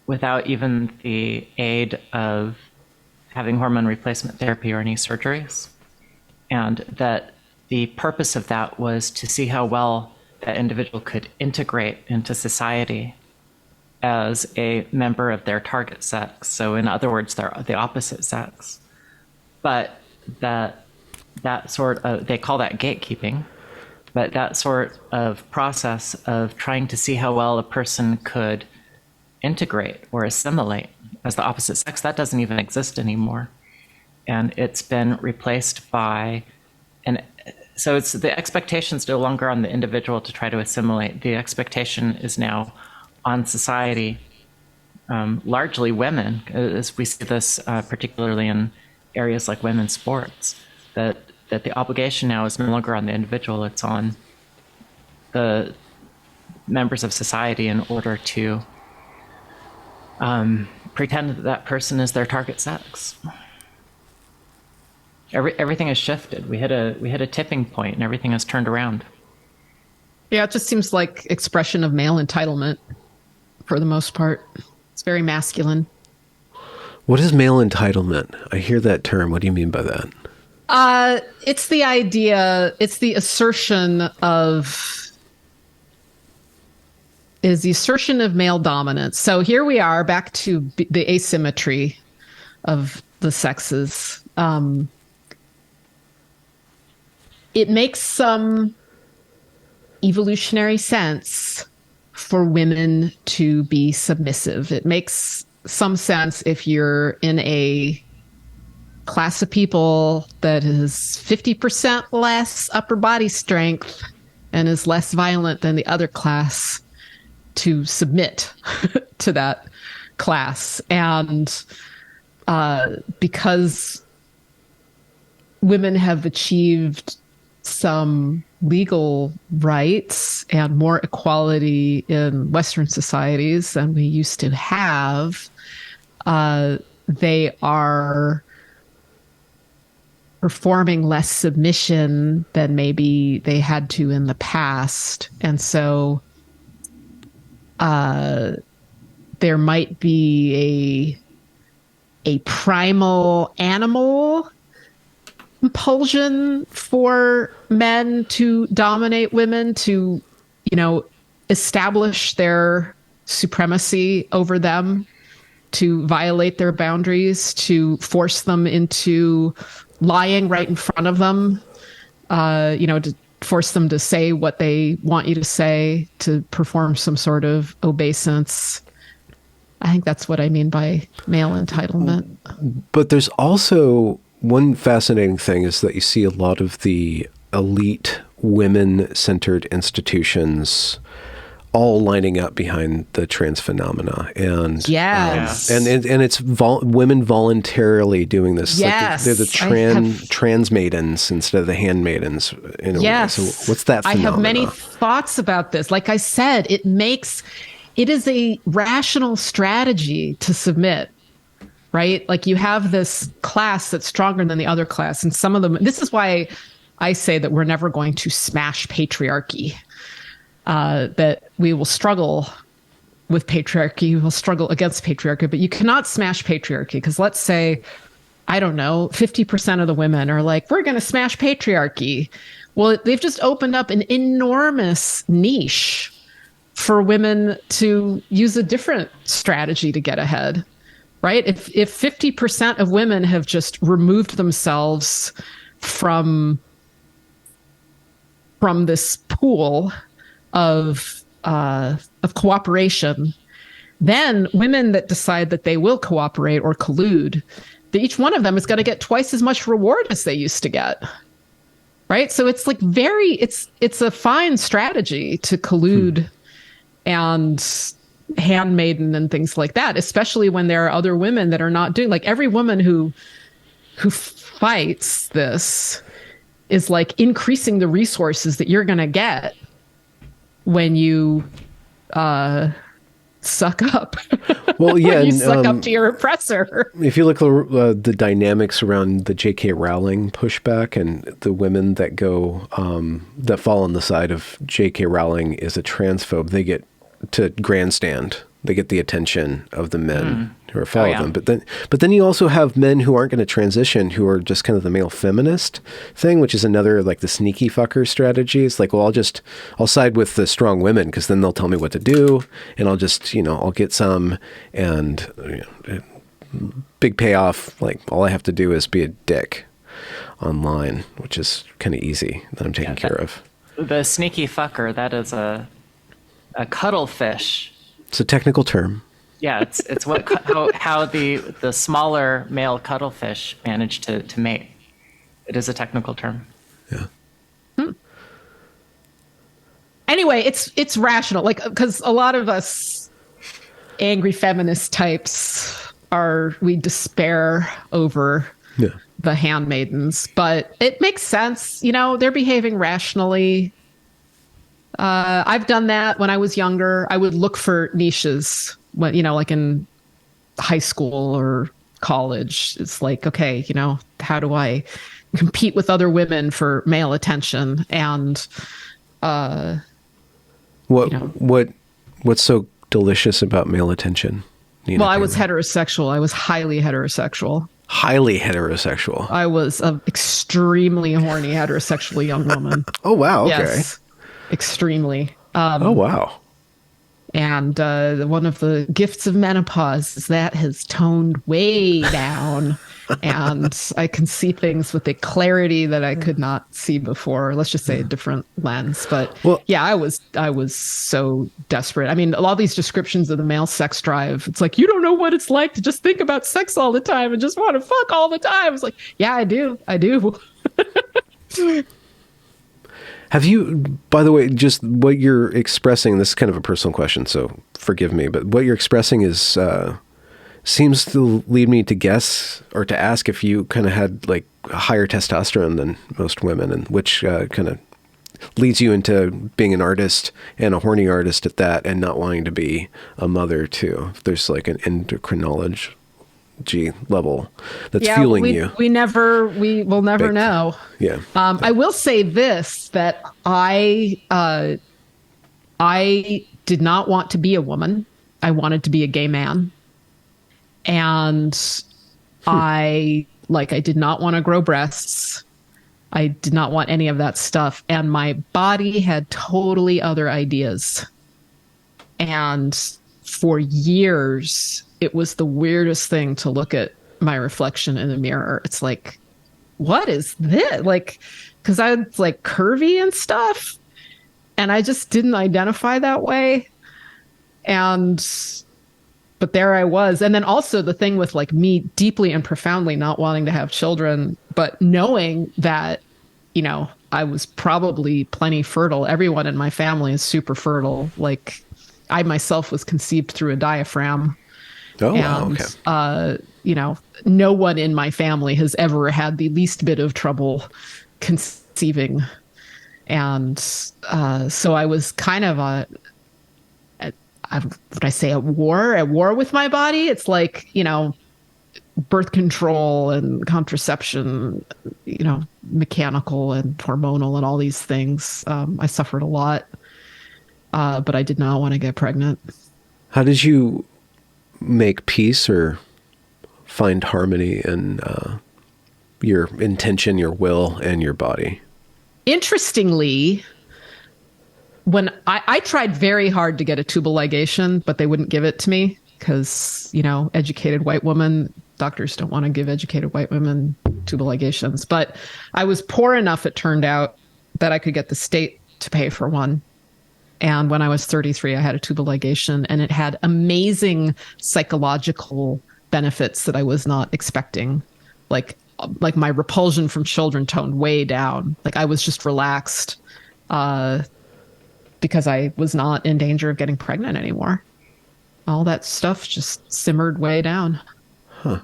without even the aid of having hormone replacement therapy or any surgeries. And that the purpose of that was to see how well that individual could integrate into society as a member of their target sex. So in other words, they're the opposite sex. But that sort of, they call that gatekeeping, but that sort of process of trying to see how well a person could integrate or assimilate as the opposite sex, that doesn't even exist anymore. And it's been replaced by so it's the expectation's no longer on the individual to try to assimilate. The expectation is now on society, largely women, as we see this particularly in areas like women's sports, that the obligation now is no longer on the individual, it's on the members of society in order to pretend that that person is their target sex. Everything has shifted. We hit a tipping point, and everything has turned around. Yeah, it just seems like expression of male entitlement for the most part. It's very masculine. What is male entitlement? I hear that term. What do you mean by that? It's the idea, it's the assertion of male dominance. So here we are back to the asymmetry of the sexes. It makes some evolutionary sense for women to be submissive. It makes some sense if you're in a class of people that is 50% less upper body strength and is less violent than the other class to submit to that class. And because women have achieved some legal rights and more equality in Western societies than we used to have, they are performing less submission than maybe they had to in the past. And so there might be a primal animal compulsion for men to dominate women, to, establish their supremacy over them, to violate their boundaries, to force them into lying right in front of them, to force them to say what they want you to say, to perform some sort of obeisance. I think that's what I mean by male entitlement. But there's also one fascinating thing is that you see a lot of the elite women-centered institutions all lining up behind the trans phenomena, and yes, and it's women voluntarily doing this. Yes, like they're the trans maidens instead of the handmaidens. In a way. So what's that phenomenon? I have many thoughts about this. Like I said, it is a rational strategy to submit. Right? Like you have this class that's stronger than the other class. And some of them, this is why I say that we're never going to smash patriarchy, that we will struggle with patriarchy, we will struggle against patriarchy, but you cannot smash patriarchy. Because let's say, I don't know, 50% of the women are like, we're going to smash patriarchy. Well, they've just opened up an enormous niche for women to use a different strategy to get ahead, right? If 50% of women have just removed themselves from this pool of cooperation, then women that decide that they will cooperate or collude, each one of them is going to get twice as much reward as they used to get. Right. So it's like it's a fine strategy to collude and handmaiden and things like that, especially when there are other women that are not doing, like, every woman who fights this is like increasing the resources that you're going to get when you suck up. Well, yeah, you suck up to your oppressor. If you look at the dynamics around the J.K. Rowling pushback and the women that go that fall on the side of J.K. Rowling is a transphobe, they get to grandstand. They get the attention of the men who are following them. But then you also have men who aren't going to transition, who are just kind of the male feminist thing, which is another, like, the sneaky fucker strategy. It's like, well, I'll side with the strong women because then they'll tell me what to do, and I'll just, I'll get some, and big payoff. Like, all I have to do is be a dick online, which is kind of easy that I'm taking care of. The sneaky fucker, that is a cuttlefish. It's a technical term. Yeah, it's how the smaller male cuttlefish manage to mate. It is a technical term. Yeah. Anyway, it's rational, like, because a lot of us angry feminist types we despair over the handmaidens, but it makes sense. They're behaving rationally. I've done that when I was younger. I would look for niches when, like in high school or college. It's like, okay, how do I compete with other women for male attention? And, what's so delicious about male attention? Well, I was heterosexual. I was highly heterosexual. Highly heterosexual. I was an extremely horny heterosexual young woman. Oh, wow. Okay. Yes. Extremely. Oh, wow. And one of the gifts of menopause is that has toned way down. And I can see things with a clarity that I could not see before. Let's just say a different lens. But I was so desperate. I mean, all these descriptions of the male sex drive, it's like, you don't know what it's like to just think about sex all the time and just want to fuck all the time. It's like, yeah, I do. Have you, by the way, just what you're expressing, this is kind of a personal question, so forgive me, but what you're expressing is, seems to lead me to guess or to ask if you kind of had like higher testosterone than most women, and which kind of leads you into being an artist and a horny artist at that, and not wanting to be a mother too. If there's like an endocrinology level that's fueling you. We will never know. Yeah. I will say this, that I did not want to be a woman. I wanted to be a gay man. And I did not want to grow breasts. I did not want any of that stuff. And my body had totally other ideas. And for years, it was the weirdest thing to look at my reflection in the mirror. It's like, what is this? Like, because I was like curvy and stuff, and I just didn't identify that way. But there I was. And then also the thing with like me deeply and profoundly not wanting to have children, but knowing that, I was probably plenty fertile. Everyone in my family is super fertile. Like, I myself was conceived through a diaphragm. Oh, wow, okay. No one in my family has ever had the least bit of trouble conceiving. And so I was kind of at war with my body. It's like, birth control and contraception, mechanical and hormonal and all these things. I suffered a lot, but I did not want to get pregnant. How did you make peace or find harmony in your intention, your will, and your body? Interestingly, when I tried very hard to get a tubal ligation, but they wouldn't give it to me because, educated white woman, doctors don't want to give educated white women tubal ligations. But I was poor enough, it turned out, that I could get the state to pay for one. And when I was 33, I had a tubal ligation, and it had amazing psychological benefits that I was not expecting. Like my repulsion from children toned way down. Like I was just relaxed because I was not in danger of getting pregnant anymore. All that stuff just simmered way down. Huh.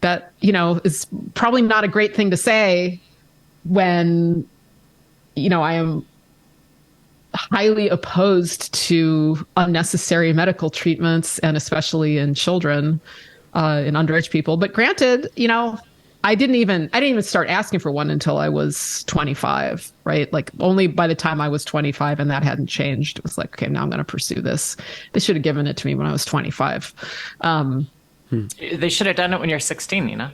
That, is probably not a great thing to say when, I am highly opposed to unnecessary medical treatments, and especially in children, in underage people. But granted, I didn't even start asking for one until I was 25, right? Like only by the time I was 25, and that hadn't changed. It was like, okay, now I'm going to pursue this. They should have given it to me when I was 25. They should have done it when you're 16,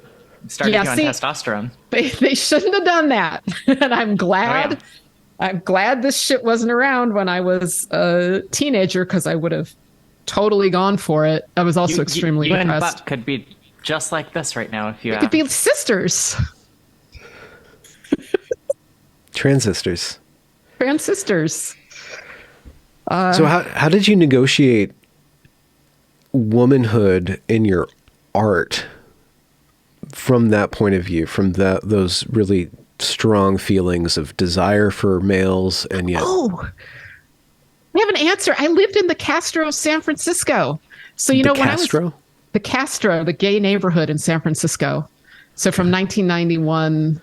Started you on testosterone. They shouldn't have done that. And I'm glad. Oh, yeah. I'm glad this shit wasn't around when I was a teenager, because I would have totally gone for it. I was also extremely you depressed. and Buck could be just like this right now if you could be sisters. Transistors. Transistors. So how did you negotiate womanhood in your art from that point of view, from those really strong feelings of desire for males, and yet... Oh, I have an answer. I lived in the Castro, San Francisco. So, when Castro? The Castro, the gay neighborhood in San Francisco. So from 1991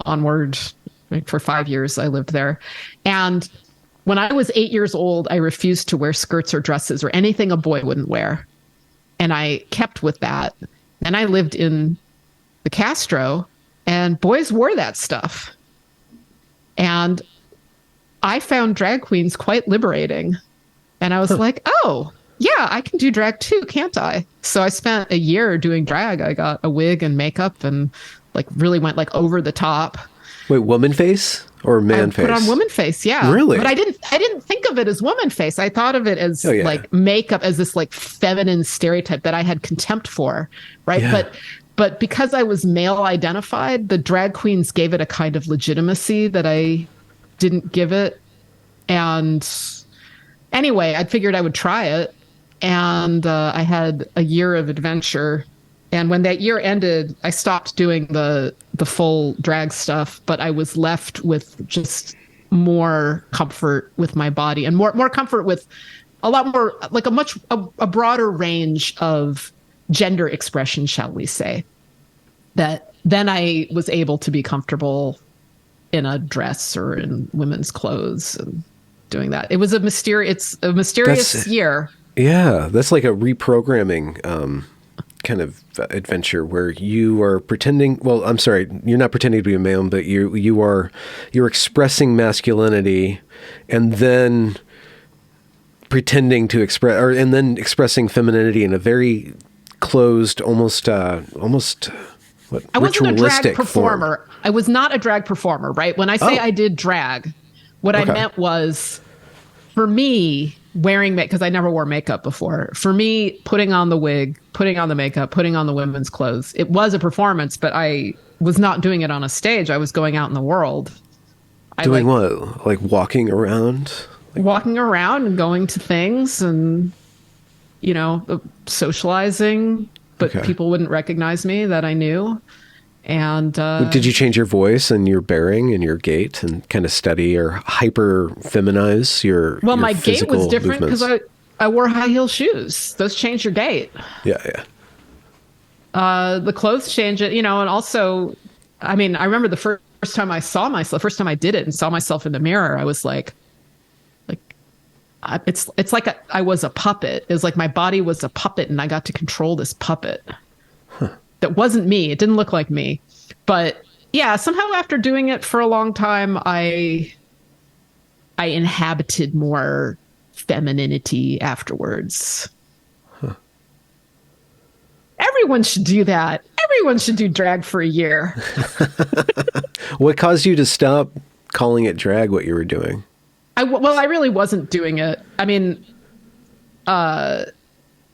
onward, for 5 years, I lived there. And when I was 8 years old, I refused to wear skirts or dresses or anything a boy wouldn't wear. And I kept with that. And I lived in the Castro, and boys wore that stuff. And I found drag queens quite liberating. And I was like, oh, yeah, I can do drag too, can't I? So I spent a year doing drag. I got a wig and makeup and really went over the top. Wait, woman face or man face? Put on woman face, yeah. Really? But I didn't think of it as woman face. I thought of it as makeup, as this feminine stereotype that I had contempt for, right? Yeah. But because I was male identified, the drag queens gave it a kind of legitimacy that I didn't give it. And anyway, I figured I would try it. And I had a year of adventure. And when that year ended, I stopped doing the full drag stuff, but I was left with just more comfort with my body, and more comfort with a lot more, a broader range of gender expression, shall we say. That then I was able to be comfortable in a dress or in women's clothes and doing that. It was a mysterious year. Yeah, that's like a reprogramming kind of adventure where you are pretending. Well, I'm sorry, you're not pretending to be a man, but you're expressing masculinity, and then pretending to express, and then expressing femininity in a very closed, almost what? I wasn't a drag performer. Form. I was not a drag performer, right? When I say I did drag, what I meant was, for me, wearing makeup, because I never wore makeup before. For me, putting on the wig, putting on the makeup, putting on the women's clothes, it was a performance, but I was not doing it on a stage. I was going out in the world. Doing what? Like walking around? Walking around and going to things and, socializing, but people wouldn't recognize me that I knew. And did you change your voice and your bearing and your gait and kind of study or hyper feminize your my gait was different because I wore high heel shoes. Those change your gait. Yeah. The clothes change it, and also, I remember the first time I saw myself, the first time I did it and saw myself in the mirror, I was like it's like I was a puppet. It was like my body was a puppet and I got to control this puppet. That wasn't me. It didn't look like me. But yeah, somehow after doing it for a long time, I inhabited more femininity afterwards. Huh. Everyone should do that. Everyone should do drag for a year. What caused you to stop calling it drag, what you were doing? I really wasn't doing it. I mean,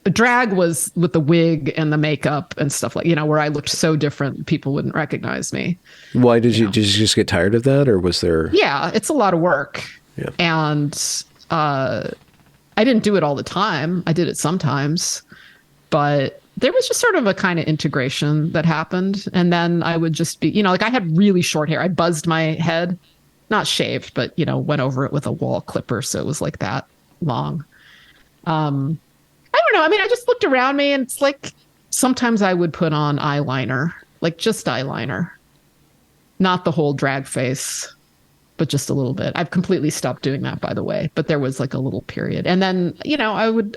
drag was with the wig and the makeup and stuff like, where I looked so different, people wouldn't recognize me. Why did you just get tired of that, or was there? Yeah, it's a lot of work. Yeah. And I didn't do it all the time. I did it sometimes, but there was just sort of a kind of integration that happened. And then I would just be, like I had really short hair. I buzzed my head, not shaved, but, went over it with a wall clipper. So it was like that long. I don't know. I mean, I just looked around me and it's like sometimes I would put on eyeliner, like just eyeliner, not the whole drag face, but just a little bit. I've completely stopped doing that, by the way, but there was like a little period. And then,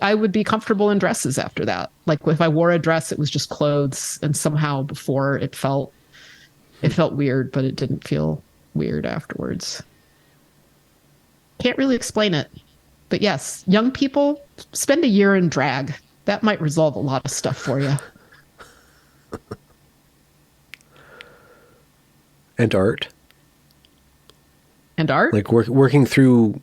I would be comfortable in dresses after that. Like if I wore a dress, it was just clothes. And somehow before it felt weird, but it didn't feel weird afterwards. Can't really explain it. But yes, young people, spend a year in drag. That might resolve a lot of stuff for you. And art. And art? Like working through,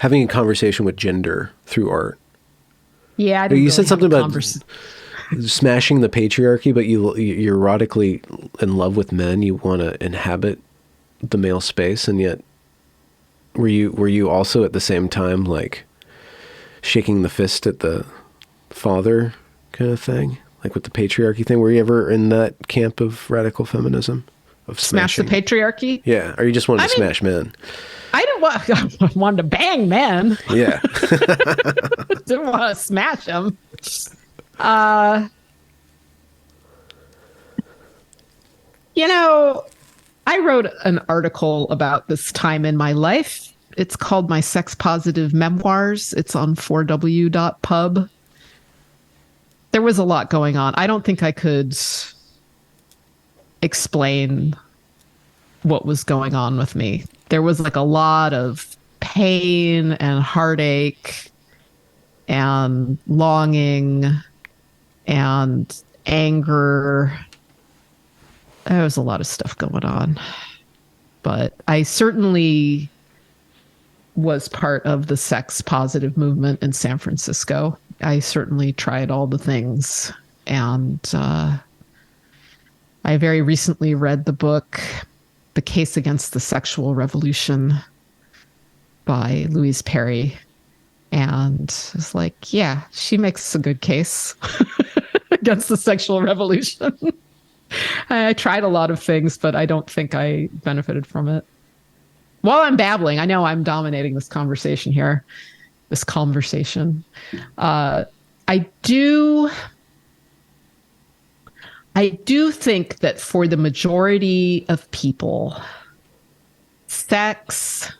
having a conversation with gender through art. Yeah, I didn't You really said something have about smashing the patriarchy, but you're erotically in love with men. You want to inhabit the male space, and yet were you also at the same time like shaking the fist at the father kind of thing, like with the patriarchy thing? Were you ever in that camp of radical feminism, of smash the patriarchy? Yeah, or you just wanted to smash men? I wanted to bang men. Yeah. Didn't want to smash them. I wrote an article about this time in my life. It's called My Sex Positive Memoirs. It's on 4w.pub. There was a lot going on. I don't think I could explain what was going on with me. There was like a lot of pain and heartache and longing and anger. There was a lot of stuff going on. But I certainly was part of the sex positive movement in San Francisco. I certainly tried all the things. And I very recently read the book, The Case Against the Sexual Revolution by Louise Perry. And it's like, yeah, she makes a good case against the sexual revolution. I tried a lot of things, but I don't think I benefited from it. While I'm babbling, I know I'm dominating this conversation here, this conversation. I do think that for the majority of people, sex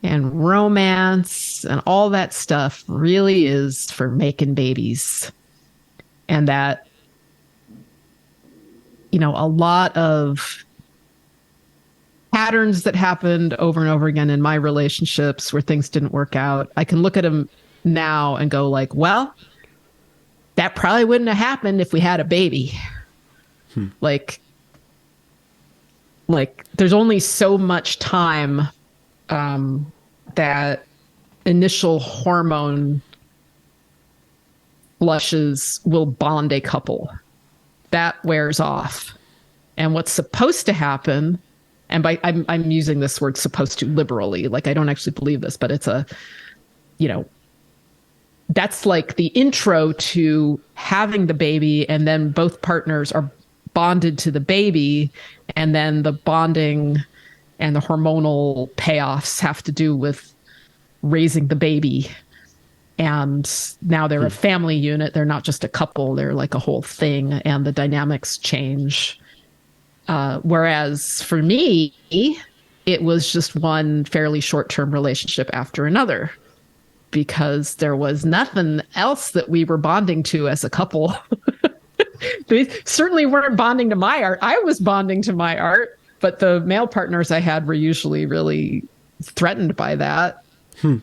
and romance and all that stuff really is for making babies. And that, a lot of patterns that happened over and over again in my relationships where things didn't work out, I can look at them now and go like, well, that probably wouldn't have happened if we had a baby. Like there's only so much time that initial hormone flushes will bond a couple. That wears off. And what's supposed to happen, and I'm using this word supposed to liberally, like I don't actually believe this, but it's that's like the intro to having the baby, and then both partners are bonded to the baby, and then the bonding and the hormonal payoffs have to do with raising the baby. And now they're a family unit. They're not just a couple. They're like a whole thing, and the dynamics change. Whereas for me, it was just one fairly short-term relationship after another, because there was nothing else that we were bonding to as a couple. They certainly weren't bonding to my art. I was bonding to my art, but the male partners I had were usually really threatened by that.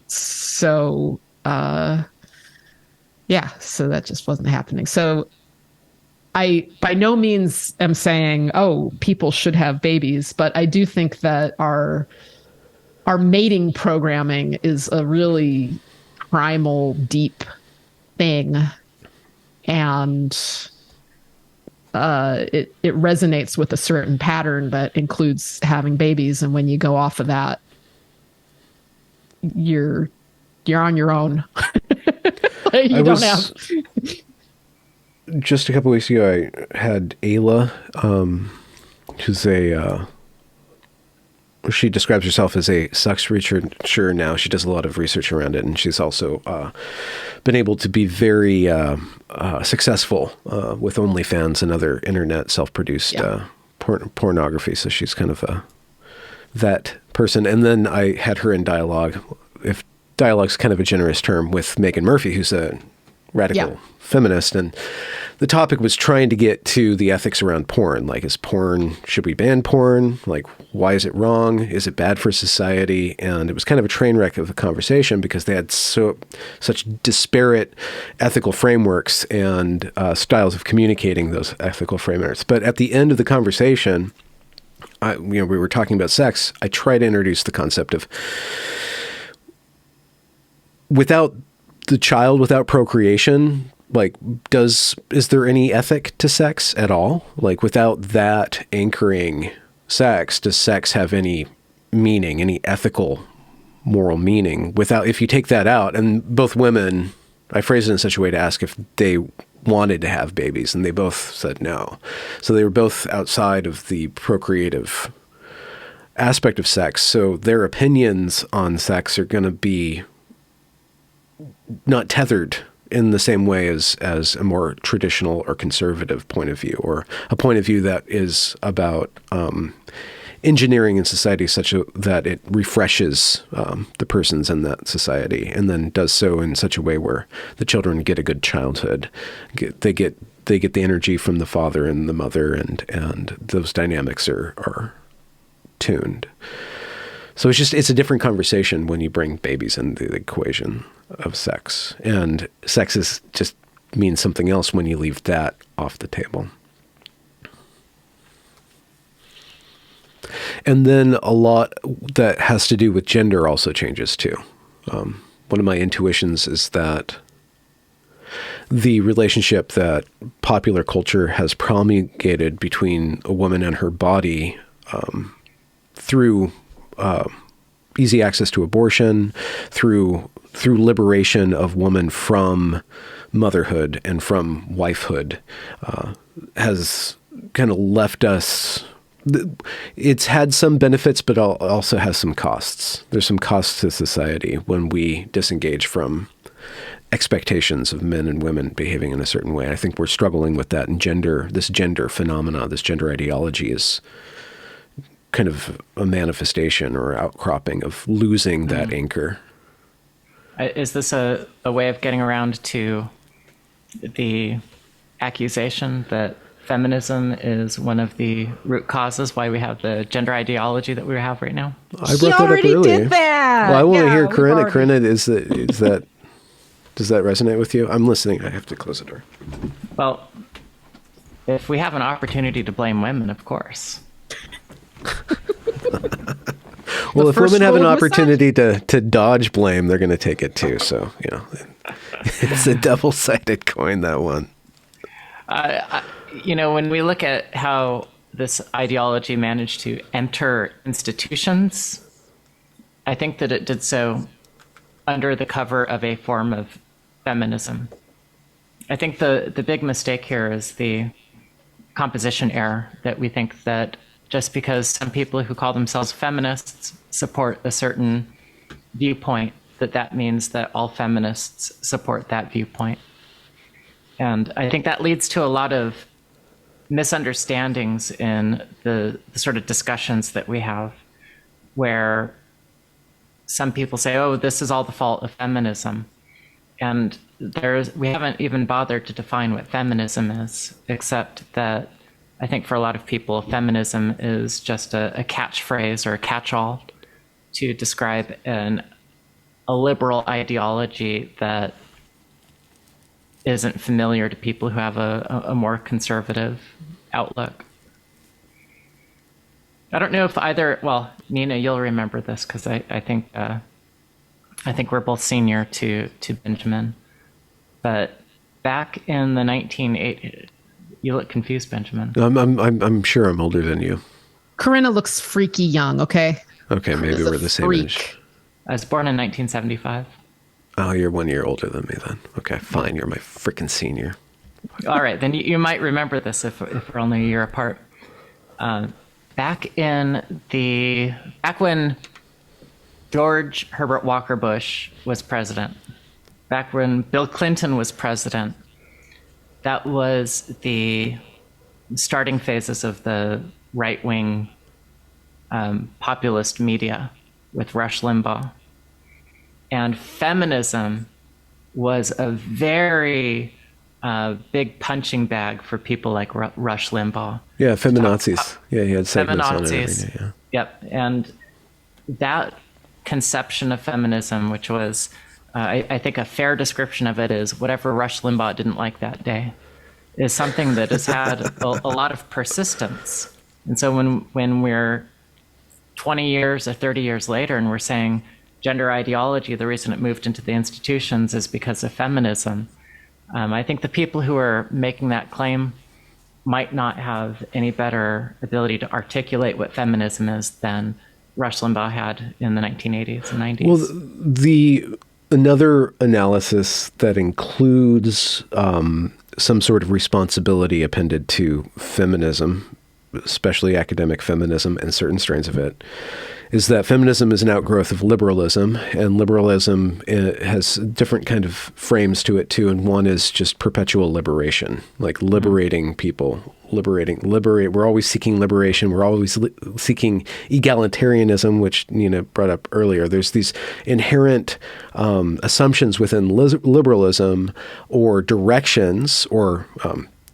So, so that just wasn't happening. So I by no means am saying, oh, people should have babies, but I do think that our our mating programming is a really primal, deep thing. And it resonates with a certain pattern that includes having babies. And when you go off of that, you're on your own. You don't have. Just a couple weeks ago, I had Ayla, who's she describes herself as a sex researcher now. She does a lot of research around it, and she's also been able to be very successful with OnlyFans and other internet self-produced pornography. So she's kind of that person. And then I had her in dialogue, if dialogue's kind of a generous term, with Megan Murphy, who's a radical feminist, and the topic was trying to get to the ethics around porn. Like, should we ban porn? Like, why is it wrong? Is it bad for society? And it was kind of a train wreck of a conversation because they had such disparate ethical frameworks and styles of communicating those ethical frameworks. But at the end of the conversation, we were talking about sex. I tried to introduce the concept of without the child, without procreation, like, is there any ethic to sex at all? Like, without that anchoring sex, does sex have any meaning, any ethical, moral meaning? If you take that out, and both women, I phrased it in such a way to ask if they wanted to have babies, and they both said no. So they were both outside of the procreative aspect of sex. So their opinions on sex are going to be not tethered in the same way as a more traditional or conservative point of view, or a point of view that is about engineering in society such that it refreshes the persons in that society, and then does so in such a way where the children get a good childhood. They get the energy from the father and the mother, and those dynamics are tuned. So it's a different conversation when you bring babies into the equation of sex, and sex just means something else when you leave that off the table. And then a lot that has to do with gender also changes too. One of my intuitions is that the relationship that popular culture has promulgated between a woman and her body through easy access to abortion, through liberation of woman from motherhood and from wifehood, has kind of left us. It's had some benefits, but also has some costs. There's some costs to society when we disengage from expectations of men and women behaving in a certain way. I think we're struggling with that, and this gender phenomena, this gender ideology is kind of a manifestation or outcropping of losing that anchor. Is this a way of getting around to the accusation that feminism is one of the root causes why we have the gender ideology that we have right now? I brought that up earlier. Did that. Well, I want to hear Corinna. Corinna, does that resonate with you? I'm listening. I have to close the door. Well, if we have an opportunity to blame women, of course. Well, if women have an opportunity to dodge blame, they're going to take it too. So, it's a double-sided coin, that one. When we look at how this ideology managed to enter institutions, I think that it did so under the cover of a form of feminism. I think the big mistake here is the composition error, that we think that just because some people who call themselves feminists support a certain viewpoint, that means that all feminists support that viewpoint. And I think that leads to a lot of misunderstandings in the sort of discussions that we have, where some people say, oh, this is all the fault of feminism. And we haven't even bothered to define what feminism is, except that I think for a lot of people, feminism is just a catchphrase or a catch-all to describe a liberal ideology that isn't familiar to people who have a more conservative outlook. I don't know if either. Well, Nina, you'll remember this because I think we're both senior to Benjamin. But back in the 1980s, you look confused, Benjamin. I'm sure I'm older than you. Corinna looks freaky young. Okay. Okay, maybe we're the same age. I was born in 1975. Oh, you're 1 year older than me then. Okay, fine. You're my freaking senior. All right, then you might remember this if we're only a year apart. Back when George Herbert Walker Bush was president, back when Bill Clinton was president, that was the starting phases of the right-wing populist media with Rush Limbaugh. And feminism was a very big punching bag for people like Rush Limbaugh. Yeah, feminazis. Yeah, he had segments on it every day. Yeah. Yep, and that conception of feminism, which was, I think a fair description of it is whatever Rush Limbaugh didn't like that day, is something that has had a lot of persistence. And so when we're 20 years or 30 years later and we're saying gender ideology, the reason it moved into the institutions is because of feminism, I think the people who are making that claim might not have any better ability to articulate what feminism is than Rush Limbaugh had in the 1980s and 90s. Well, another analysis that includes some sort of responsibility appended to feminism, especially academic feminism and certain strains of it, is that feminism is an outgrowth of liberalism, and liberalism has different kind of frames to it too. And one is just perpetual liberation, like liberating people, liberate. We're always seeking liberation. We're always seeking egalitarianism, which Nina brought up earlier. There's these inherent assumptions within liberalism or directions or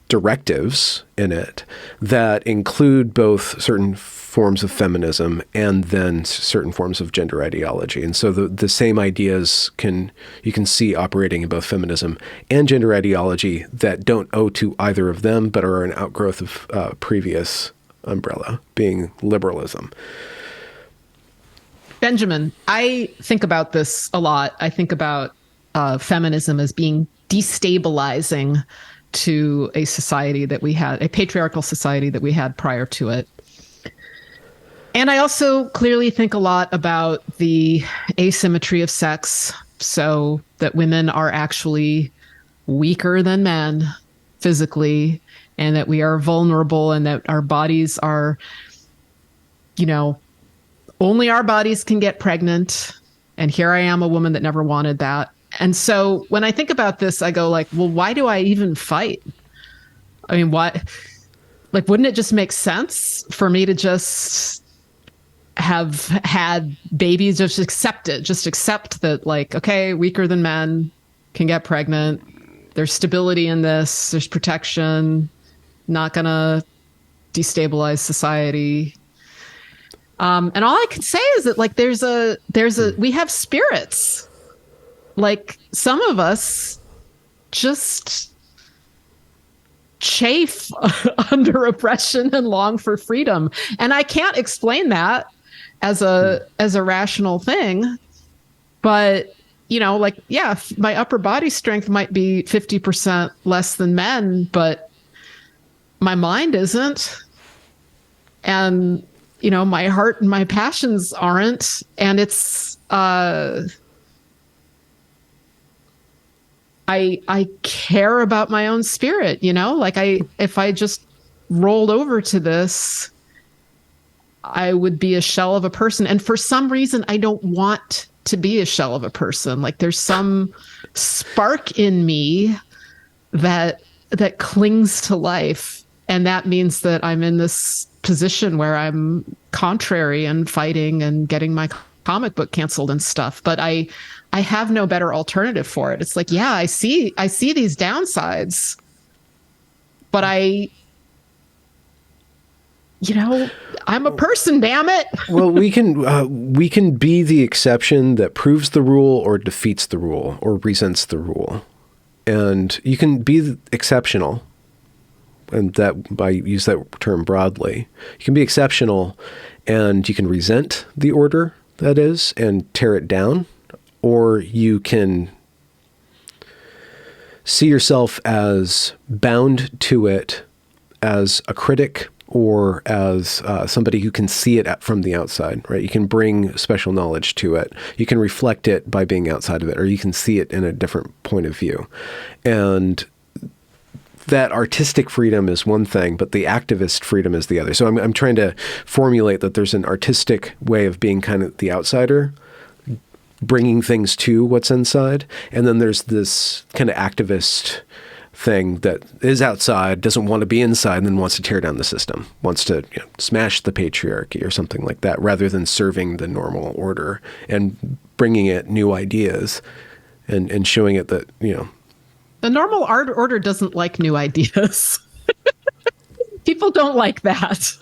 directives in it that include both certain forms of feminism and then certain forms of gender ideology. And so the same ideas you can see operating in both feminism and gender ideology that don't owe to either of them, but are an outgrowth of previous umbrella, being liberalism. Benjamin, I think about this a lot. I think about feminism as being destabilizing to a society that we had, a patriarchal society that we had prior to it. And I also clearly think a lot about the asymmetry of sex, so that women are actually weaker than men physically, and that we are vulnerable, and that our bodies are, only our bodies can get pregnant. And here I am, a woman that never wanted that. And so when I think about this, I go like, well, why do I even fight? I mean, wouldn't it just make sense for me to just have had babies, just accept that, like, okay, weaker than men, can get pregnant. There's stability in this. There's protection, not going to destabilize society. And all I can say is that, like, we have spirits. Like, some of us just chafe under oppression and long for freedom. And I can't explain that as a rational thing. But, my upper body strength might be 50% less than men, but my mind isn't. And, my heart and my passions aren't. And it's, I care about my own spirit, if I just rolled over to this, I would be a shell of a person. And for some reason, I don't want to be a shell of a person. Like, there's some spark in me that clings to life. And that means that I'm in this position where I'm contrary and fighting and getting my comic book canceled and stuff. But I have no better alternative for it. It's like, yeah, I see these downsides, but I'm a person, damn it. Well, we can be the exception that proves the rule or defeats the rule or resents the rule. And you can be exceptional and that I use that term broadly. You can be exceptional and you can resent the order that is and tear it down, or you can see yourself as bound to it as a critic or as somebody who can see it from the outside, right? You can bring special knowledge to it. You can reflect it by being outside of it, or you can see it in a different point of view. And that artistic freedom is one thing, but the activist freedom is the other. So I'm trying to formulate that there's an artistic way of being kind of the outsider, bringing things to what's inside. And then there's this kind of activist thing that is outside, doesn't want to be inside, and then wants to tear down the system, wants to smash the patriarchy or something like that, rather than serving the normal order and bringing it new ideas and showing it that, the normal order doesn't like new ideas. People don't like that.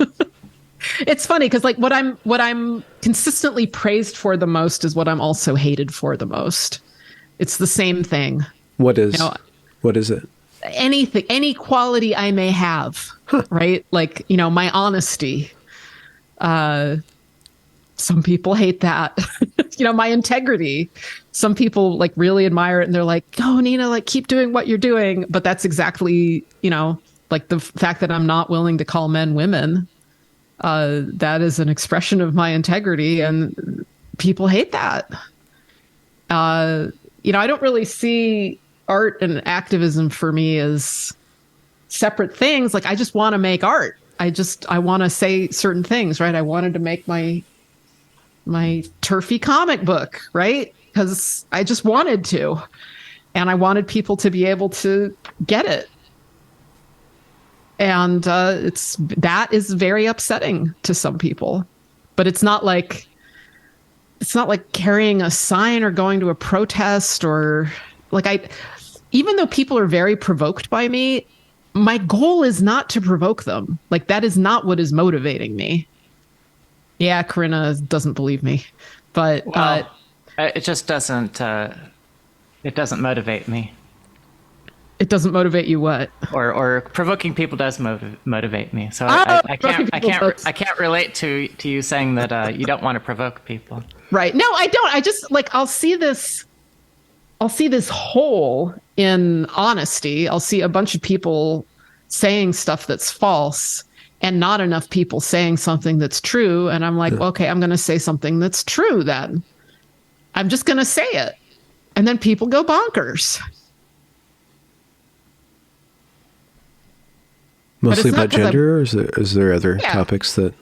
It's funny because like what I'm consistently praised for the most is what I'm also hated for the most. It's the same thing. What is it? Anything, any quality I may have, right? Like, my honesty. Some people hate that. My integrity. Some people like really admire it and they're like, oh, Nina, like keep doing what you're doing. But that's exactly, like the fact that I'm not willing to call men women. That is an expression of my integrity, and people hate that. I don't really see art and activism for me as separate things. Like, I just want to make art. I want to say certain things, right? I wanted to make my turfy comic book, right? Because I just wanted to, and I wanted people to be able to get it. And that is very upsetting to some people, but it's not like carrying a sign or going to a protest or even though people are very provoked by me, my goal is not to provoke them. Like, that is not what is motivating me. Yeah, Corinna doesn't believe me, but it just doesn't. It doesn't motivate me. It doesn't motivate you what? Or provoking people does motivate me. So I can't relate to you saying that you don't want to provoke people. Right. No, I don't. I just I'll see this hole in honesty. I'll see a bunch of people saying stuff that's false and not enough people saying something that's true. And I'm like, okay, I'm going to say something that's true then. I'm just going to say it. And then people go bonkers. Mostly about gender, or is there other topics that,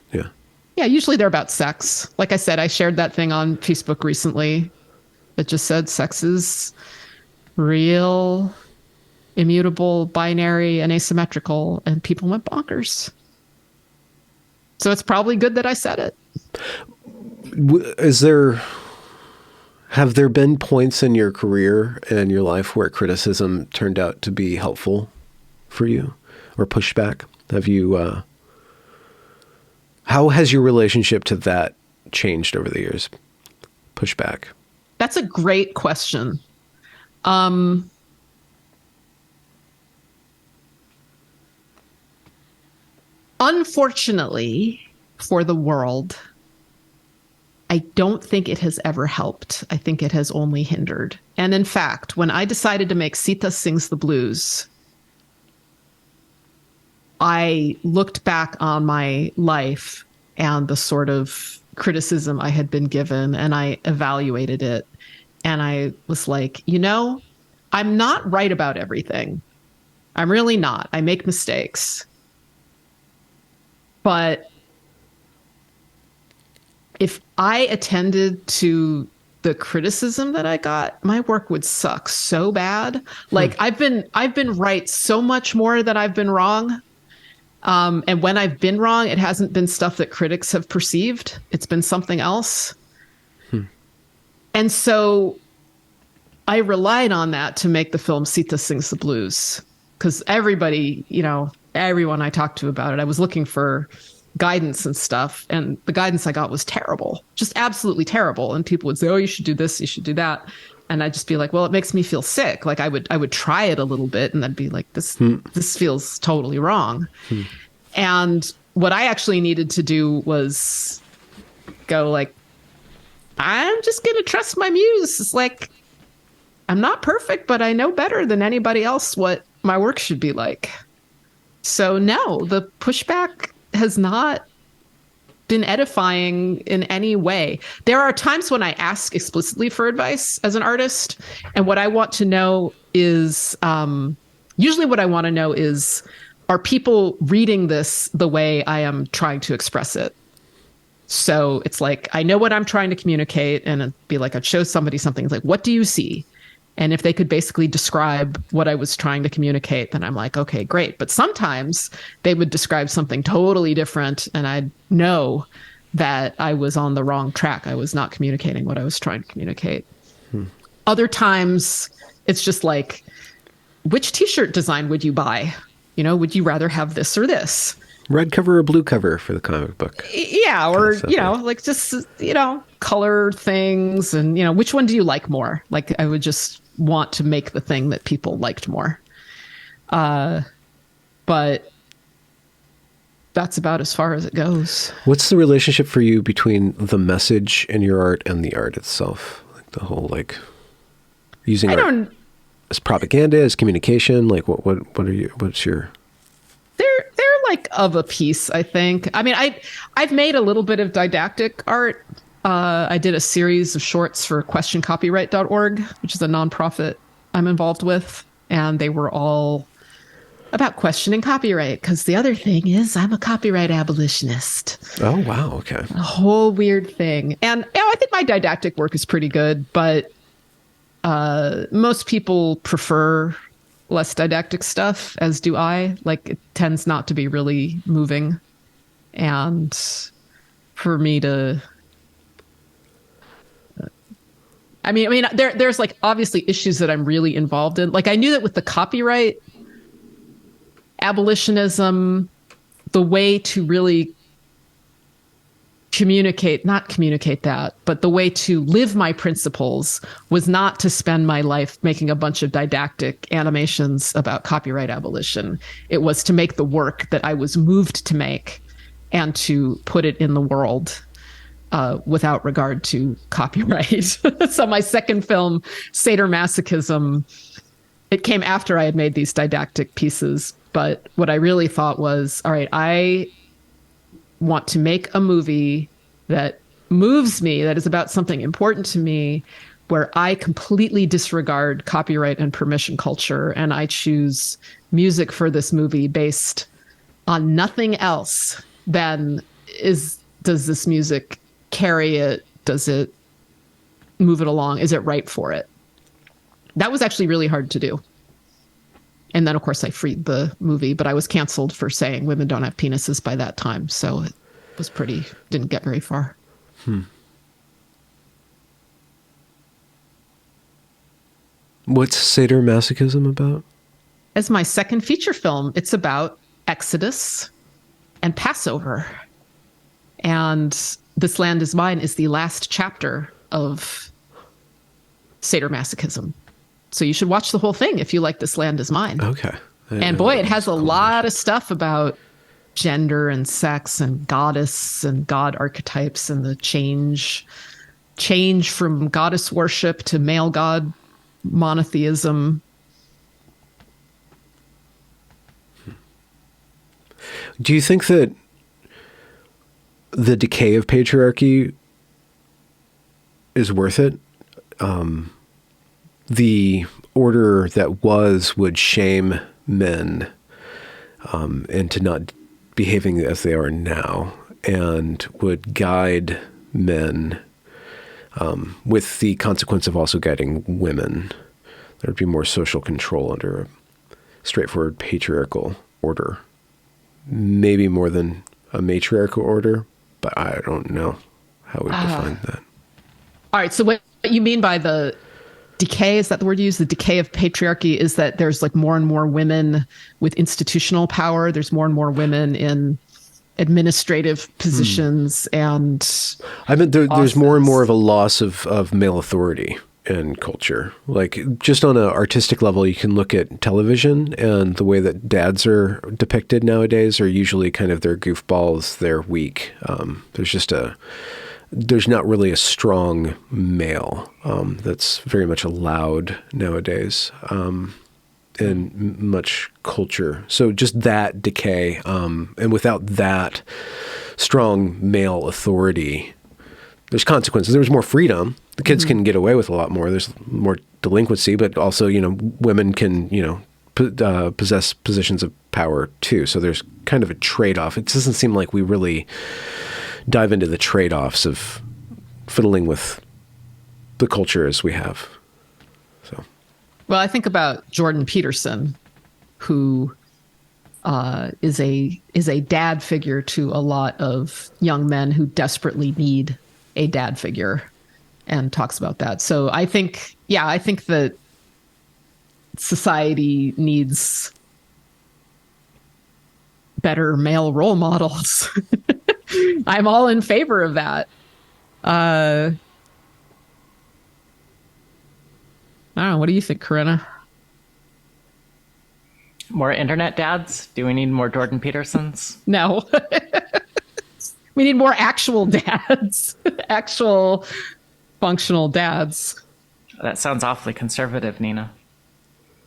Yeah, usually they're about sex. Like I said, I shared that thing on Facebook recently that just said sex is real, immutable, binary, and asymmetrical, and people went bonkers. So it's probably good that I said it. Have there been points in your career and your life where criticism turned out to be helpful for you? Or pushback? Have you? How has your relationship to that changed over the years? Pushback. That's a great question. Unfortunately for the world, I don't think it has ever helped. I think it has only hindered. And in fact, when I decided to make Sita Sings the Blues, I looked back on my life and the sort of criticism I had been given, and I evaluated it. And I was like, I'm not right about everything. I'm really not. I make mistakes. But if I attended to the criticism that I got, my work would suck so bad. Like, I've been right so much more than I've been wrong. And when I've been wrong, it hasn't been stuff that critics have perceived. It's been something else. And so I relied on that to make the film Sita Sings the Blues. Because everybody, everyone I talked to about it, I was looking for guidance and stuff. And the guidance I got was terrible, just absolutely terrible. And people would say, oh, you should do this, you should do that. And I'd just be like, well, it makes me feel sick. Like I would try it a little bit and then be like, this feels totally wrong. And what I actually needed to do was go like, I'm just going to trust my muse. It's like, I'm not perfect, but I know better than anybody else what my work should be like. So no, the pushback has not been edifying in any way. There are times when I ask explicitly for advice as an artist. And what I want to know is, usually what I want to know is, are people reading this the way I am trying to express it? So it's like, I know what I'm trying to communicate, and it'd be like, I'd show somebody something. It's like, what do you see? And if they could basically describe what I was trying to communicate, then I'm like, okay, great. But sometimes they would describe something totally different, and I'd know that I was on the wrong track. I was not communicating what I was trying to communicate. Other times, it's just like, which t-shirt design would you buy? You know, would you rather have this or this? Red cover or blue cover for the comic book? Yeah, or, you know, like just, you know, color things and, you know, which one do you like more? Like I would just want to make the thing that people liked more. But that's about as far as it goes. What's the relationship for you between the message in your art and the art itself? Like the whole, like, using art as propaganda, as communication? Like what's your... They're like of a piece, I think. I mean, I've made a little bit of didactic art. I did a series of shorts for questioncopyright.org, which is a nonprofit I'm involved with. And they were all about questioning copyright, because the other thing is I'm a copyright abolitionist. Oh, wow. Okay. A whole weird thing. And you know, I think my didactic work is pretty good, but most people prefer less didactic stuff, as do I. Like, it tends not to be really moving. And for me to... I mean, there's like obviously issues that I'm really involved in. Like, I knew that with the copyright abolitionism, the way to really not communicate that, but the way to live my principles was not to spend my life making a bunch of didactic animations about copyright abolition. It was to make the work that I was moved to make and to put it in the world without regard to copyright. So my second film, Sadomasochism, it came after I had made these didactic pieces. But what I really thought was, all right, I want to make a movie that moves me, that is about something important to me, where I completely disregard copyright and permission culture, and I choose music for this movie based on nothing else than does this music carry it? Does it move it along? Is it right for it? That was actually really hard to do. And then, of course, I freed the movie, but I was canceled for saying women don't have penises by that time. So it was didn't get very far. What's Sadomasochism about? As my second feature film, it's about Exodus and Passover. And This Land Is Mine is the last chapter of Sadomasochism. So you should watch the whole thing if you like This Land Is Mine. Okay. And boy, it has a lot of stuff about gender and sex and goddess and god archetypes and the change from goddess worship to male god monotheism. Do you think that the decay of patriarchy is worth it? The order that would shame men into not behaving as they are now, and would guide men with the consequence of also guiding women. There would be more social control under a straightforward patriarchal order. Maybe more than a matriarchal order, but I don't know how we define that. All right, so what you mean by the decay, is that the word you use? The decay of patriarchy is that there's like more and more women with institutional power. There's more and more women in administrative positions and I mean, there's more and more of a loss of male authority and culture. Like, just on an artistic level, you can look at television, and the way that dads are depicted nowadays are usually kind of, they're goofballs, they're weak. There's not really a strong male that's very much allowed nowadays in much culture. So just that decay, and without that strong male authority, there's consequences. There's more freedom. The kids can get away with a lot more. There's more delinquency, but also, women can, possess positions of power too. So there's kind of a trade-off. It doesn't seem like we really dive into the trade-offs of fiddling with the culture as we have. So, well, I think about Jordan Peterson, who is a dad figure to a lot of young men who desperately need a dad figure, and talks about that. So I think that society needs better male role models. I'm all in favor of that. I don't know. What do you think, Corinna? More internet dads? Do we need more Jordan Petersons? No. We need more actual dads, actual functional dads. That sounds awfully conservative, Nina.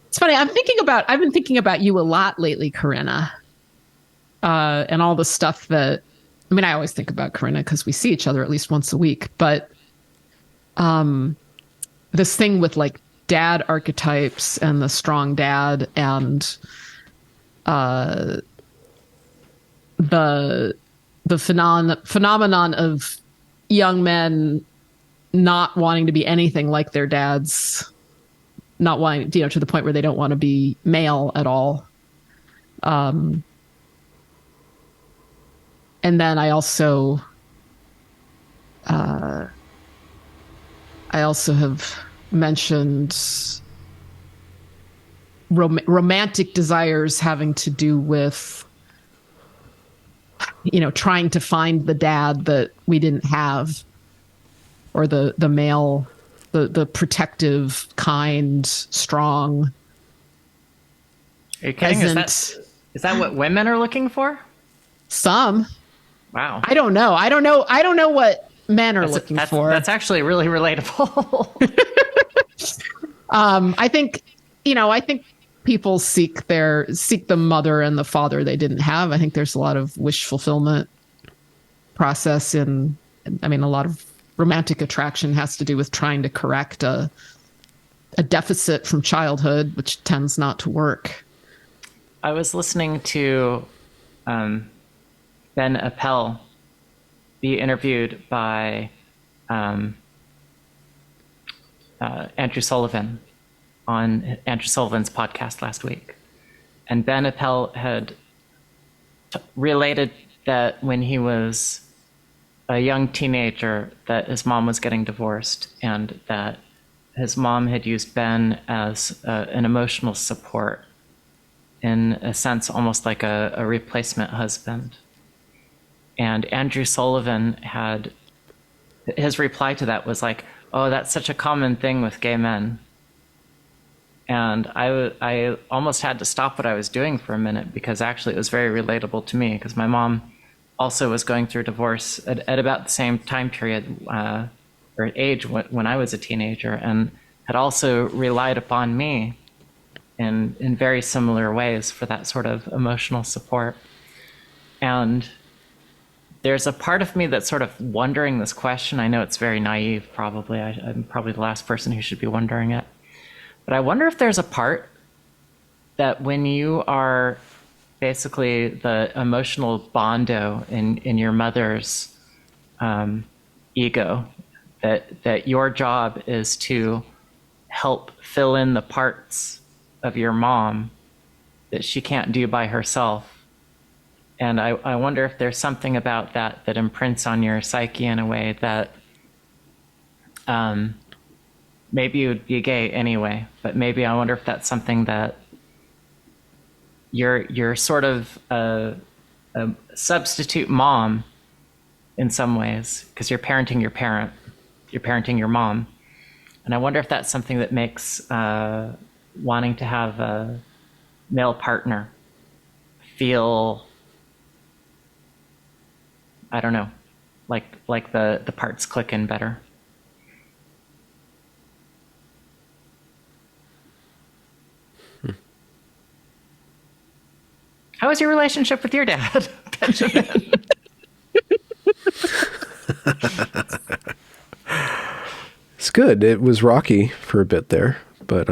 It's funny. I've been thinking about you a lot lately, Corinna, and all the stuff that, I always think about Corinna because we see each other at least once a week, but this thing with like dad archetypes and the strong dad and the phenomenon of young men not wanting to be anything like their dads, not wanting, to the point where they don't want to be male at all. And then I also have mentioned romantic desires having to do with, trying to find the dad that we didn't have, or the male, the protective, kind, strong. Are you kidding? Is that what women are looking for? Some. Wow. I don't know. I don't know what men are looking for. That's actually really relatable. I think people seek the mother and the father they didn't have. I think there's a lot of wish fulfillment process a lot of romantic attraction has to do with trying to correct a deficit from childhood, which tends not to work. I was listening to Ben Appel be interviewed by Andrew Sullivan on Andrew Sullivan's podcast last week. And Ben Appel had related that when he was a young teenager, that his mom was getting divorced, and that his mom had used Ben as an emotional support, in a sense almost like a replacement husband. And Andrew Sullivan his reply to that was like, "Oh, that's such a common thing with gay men." And I almost had to stop what I was doing for a minute, because actually it was very relatable to me, because my mom also was going through divorce at about the same time period or age when I was a teenager, and had also relied upon me in very similar ways for that sort of emotional support. And there's a part of me that's sort of wondering this question. I know it's very naive, probably. I'm probably the last person who should be wondering it. But I wonder if there's a part that when you are basically the emotional bondo in your mother's ego, that your job is to help fill in the parts of your mom that she can't do by herself. And I wonder if there's something about that imprints on your psyche in a way that maybe you would be gay anyway, but maybe I wonder if that's something that you're sort of a substitute mom in some ways, because you're parenting your parent, you're parenting your mom, And I wonder if that's something that makes wanting to have a male partner feel, I don't know, like the parts click in better. How was your relationship with your dad, Benjamin? It's good. It was rocky for a bit there, but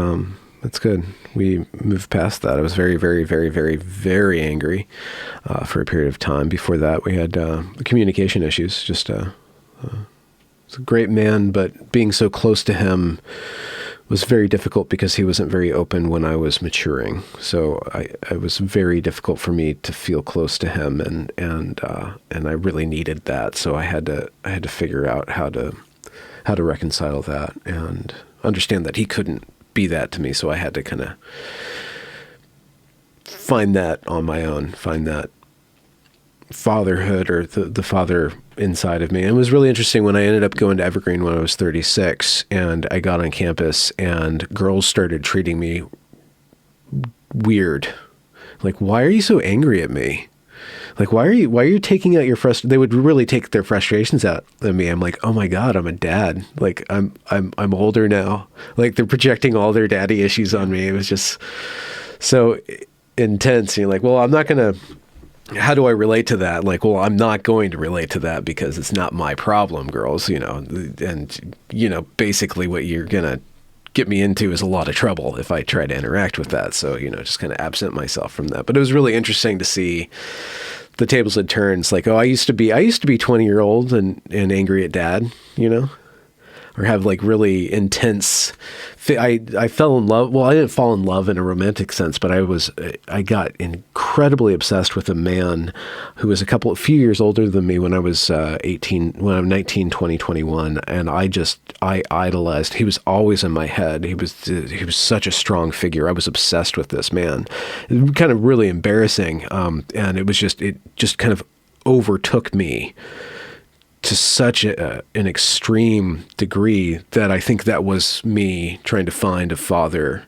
it's good. We moved past that. I was very, very, very, very, very angry for a period of time. Before that, we had communication issues. Just he's a great man, but being so close to him was very difficult because he wasn't very open when I was maturing. So it was very difficult for me to feel close to him, and I really needed that. So I had to figure out how to reconcile that and understand that he couldn't be that to me. So I had to kind of find that on my own, find that fatherhood or the father inside of me. And it was really interesting when I ended up going to Evergreen when I was 36 and I got on campus and girls started treating me weird. Like, why are you so angry at me? Like, why are you taking out your they would really take their frustrations out at me. I'm like, oh my God, I'm a dad. Like I'm older now. Like they're projecting all their daddy issues on me. It was just so intense. And you're like, well, I'm not going to, how do I relate to that? Like, well, I'm not going to relate to that because it's not my problem, girls, and basically what you're going to get me into is a lot of trouble if I try to interact with that. So, just kind of absent myself from that. But it was really interesting to see the tables had turned. It's like, oh, I used to be 20-year-old and angry at dad, or have like really intense, I fell in love. Well, I didn't fall in love in a romantic sense, but I got incredibly obsessed with a man who was a few years older than me when I was 18, when I'm 19, 20, 21. And I idolized, he was always in my head. He was such a strong figure. I was obsessed with this man. It was kind of really embarrassing. And it just kind of overtook me to such an extreme degree that I think that was me trying to find a father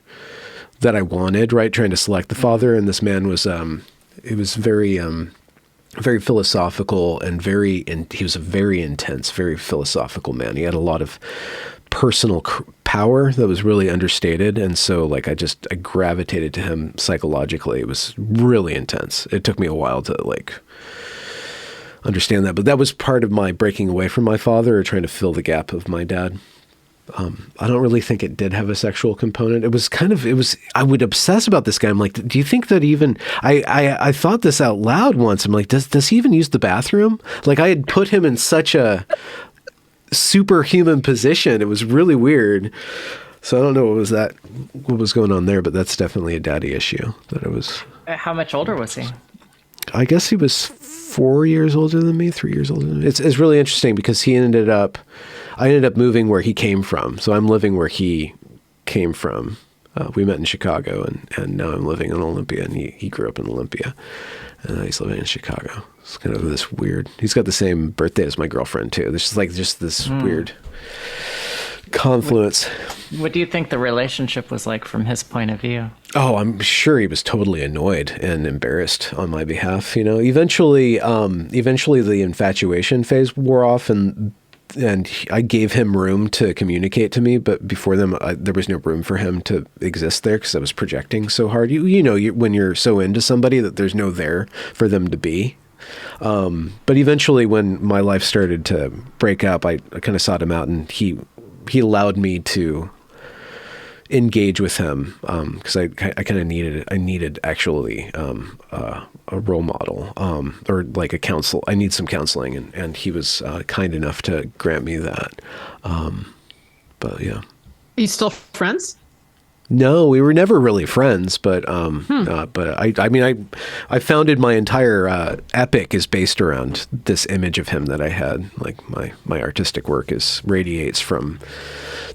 that I wanted, right? Trying to select the father. And this man was, it was very, very philosophical and he was a very intense, very philosophical man. He had a lot of personal power that was really understated. And so like, I gravitated to him psychologically. It was really intense. It took me a while to like understand that, but that was part of my breaking away from my father or trying to fill the gap of my dad. I don't really think it did have a sexual component. I would obsess about this guy. I'm like, do you think that even, I thought this out loud once. I'm like, does he even use the bathroom? Like I had put him in such a superhuman position. It was really weird. So I don't know what was going on there, but that's definitely a daddy issue that it was. How much older was he? I guess he was 4 years older than me, 3 years older than me. It's really interesting because I ended up moving where he came from. So I'm living where he came from. We met in Chicago and now I'm living in Olympia, and he grew up in Olympia and now he's living in Chicago. It's kind of this weird, he's got the same birthday as my girlfriend too. There's just like this weird confluence. What do you think the relationship was like from his point of view? Oh, I'm sure he was totally annoyed and embarrassed on my behalf. Eventually the infatuation phase wore off, and I gave him room to communicate to me. But before them, there was no room for him to exist there because I was projecting so hard. When you're so into somebody that there's no there for them to be. But eventually, when my life started to break up, I kind of sought him out, and he allowed me to engage with him because I kind of needed actually a role model or like a counsel. I need some counseling, and he was kind enough to grant me that. But yeah. Are you still friends? No, we were never really friends, but I founded my entire epic is based around this image of him that I had. Like my artistic work radiates from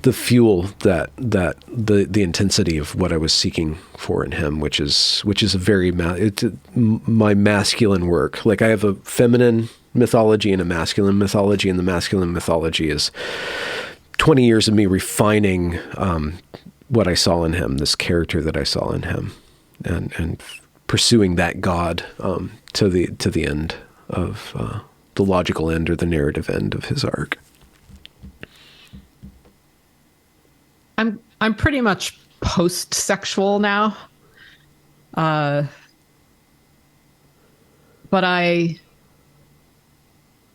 the fuel that the intensity of what I was seeking for in him, which is a very my masculine work. Like I have a feminine mythology and a masculine mythology, and the masculine mythology is 20 years of me refining what I saw in him, this character that I saw in him, and pursuing that God to the end of the logical end or the narrative end of his arc. I'm pretty much post-sexual now. But I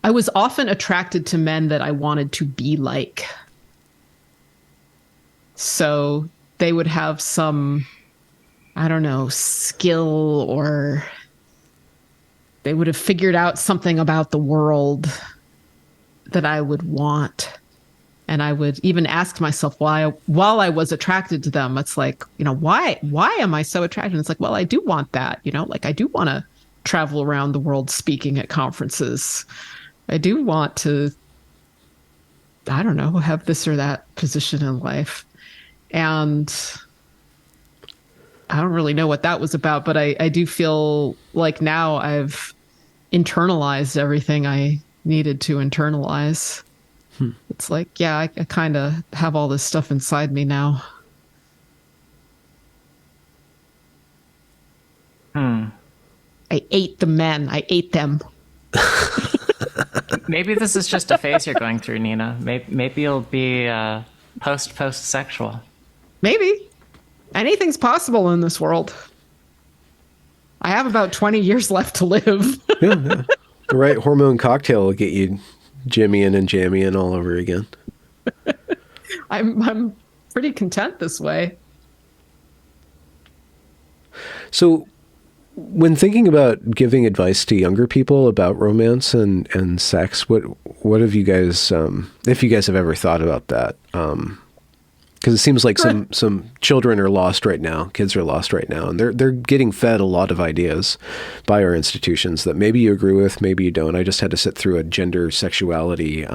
was often attracted to men that I wanted to be like. So they would have some, I don't know, skill, or they would have figured out something about the world that I would want. And I would even ask myself why, while I was attracted to them, it's like, why am I so attracted? And it's like, well, I do want that, like I do want to travel around the world speaking at conferences. I do want to, I don't know, have this or that position in life. And I don't really know what that was about, but I do feel like now I've internalized everything I needed to internalize. It's like, yeah, I kind of have all this stuff inside me now. I ate the men. I ate them. Maybe this is just a phase you're going through, Nina. Maybe you'll be post-sexual. Maybe. Anything's possible in this world. I have about 20 years left to live. Yeah. The right hormone cocktail will get you Jimmying and jammying all over again. I'm pretty content this way. So when thinking about giving advice to younger people about romance and sex, what have you guys, if you guys have ever thought about that? Because it seems like some children are lost right now, kids are lost right now, and they're getting fed a lot of ideas by our institutions that maybe you agree with, maybe you don't. I just had to sit through a gender sexuality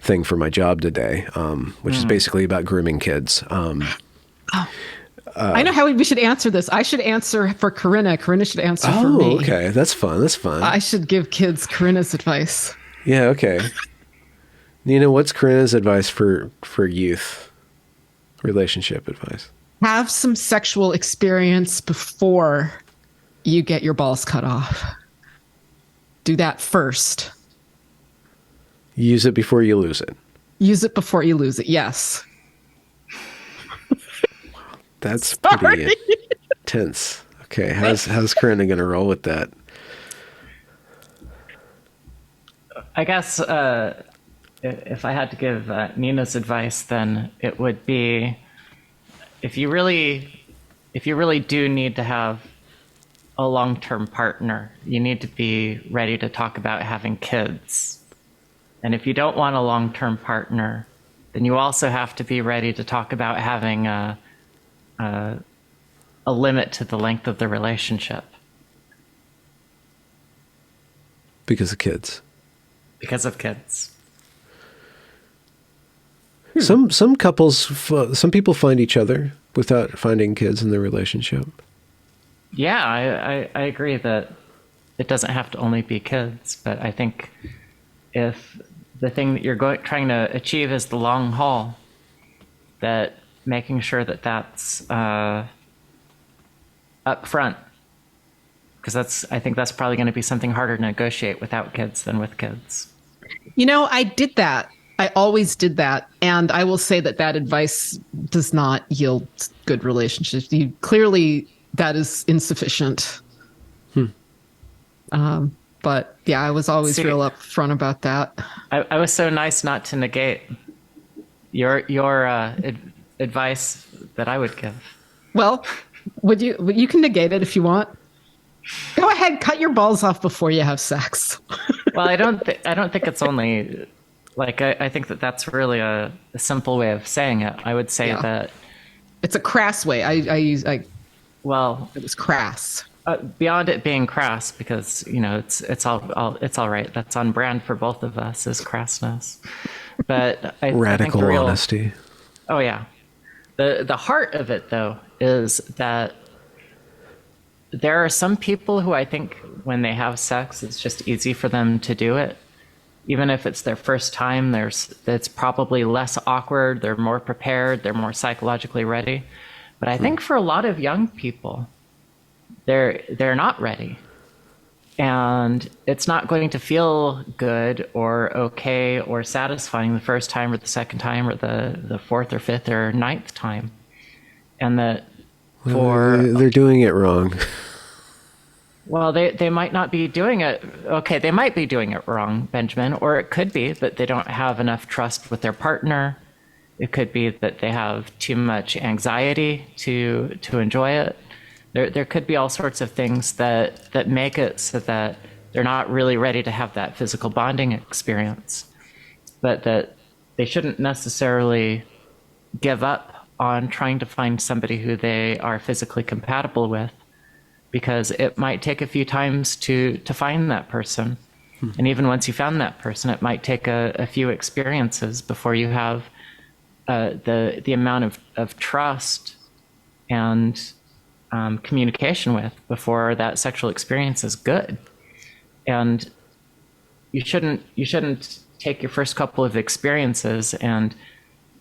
thing for my job today, which is basically about grooming kids. I know how we should answer this. I should answer for Corinna. Corinna should answer for me. Oh, okay. That's fun. I should give kids Corinna's advice. Yeah, okay. Nina, what's Corinna's advice for youth? Relationship advice. Have some sexual experience before you get your balls cut off. Do that first. Use it before you lose it. Use it before you lose it, yes. That's pretty intense. Okay, how's Corinna going to roll with that? I guess if I had to give Nina's advice, then it would be if you really do need to have a long-term partner, you need to be ready to talk about having kids. And if you don't want a long-term partner, then you also have to be ready to talk about having a limit to the length of the relationship. Because of kids. Because of kids. Some couples, some people find each other without finding kids in their relationship. Yeah, I agree that it doesn't have to only be kids, but I think if the thing that you're trying to achieve is the long haul, that making sure that that's up front, because I think that's probably going to be something harder to negotiate without kids than with kids. I did that. I always did that. And I will say that advice does not yield good relationships. Clearly, that is insufficient. But yeah, I was always real upfront about that. I was so nice not to negate your advice that I would give. Well, you can negate it if you want. Go ahead, cut your balls off before you have sex. Well, I don't think it's only like I think that's really a simple way of saying it. I would say that it's a crass way. It was crass. Beyond it being crass, because it's all right. That's on brand for both of us, is crassness. But radical honesty. Oh yeah, the heart of it though is that there are some people who I think when they have sex, it's just easy for them to do it. Even if it's their first time, it's probably less awkward. They're more prepared. They're more psychologically ready. But I think for a lot of young people, they're not ready. And it's not going to feel good or okay or satisfying the first time or the second time or the fourth or fifth or ninth time. And that they're doing it wrong. Well, they might not be doing it. Okay, they might be doing it wrong, Benjamin, or it could be that they don't have enough trust with their partner. It could be that they have too much anxiety to enjoy it. There could be all sorts of things that make it so that they're not really ready to have that physical bonding experience, but that they shouldn't necessarily give up on trying to find somebody who they are physically compatible with, because it might take a few times to find that person. And even once you found that person, it might take a few experiences before you have the amount of trust and communication with before that sexual experience is good. And you shouldn't take your first couple of experiences and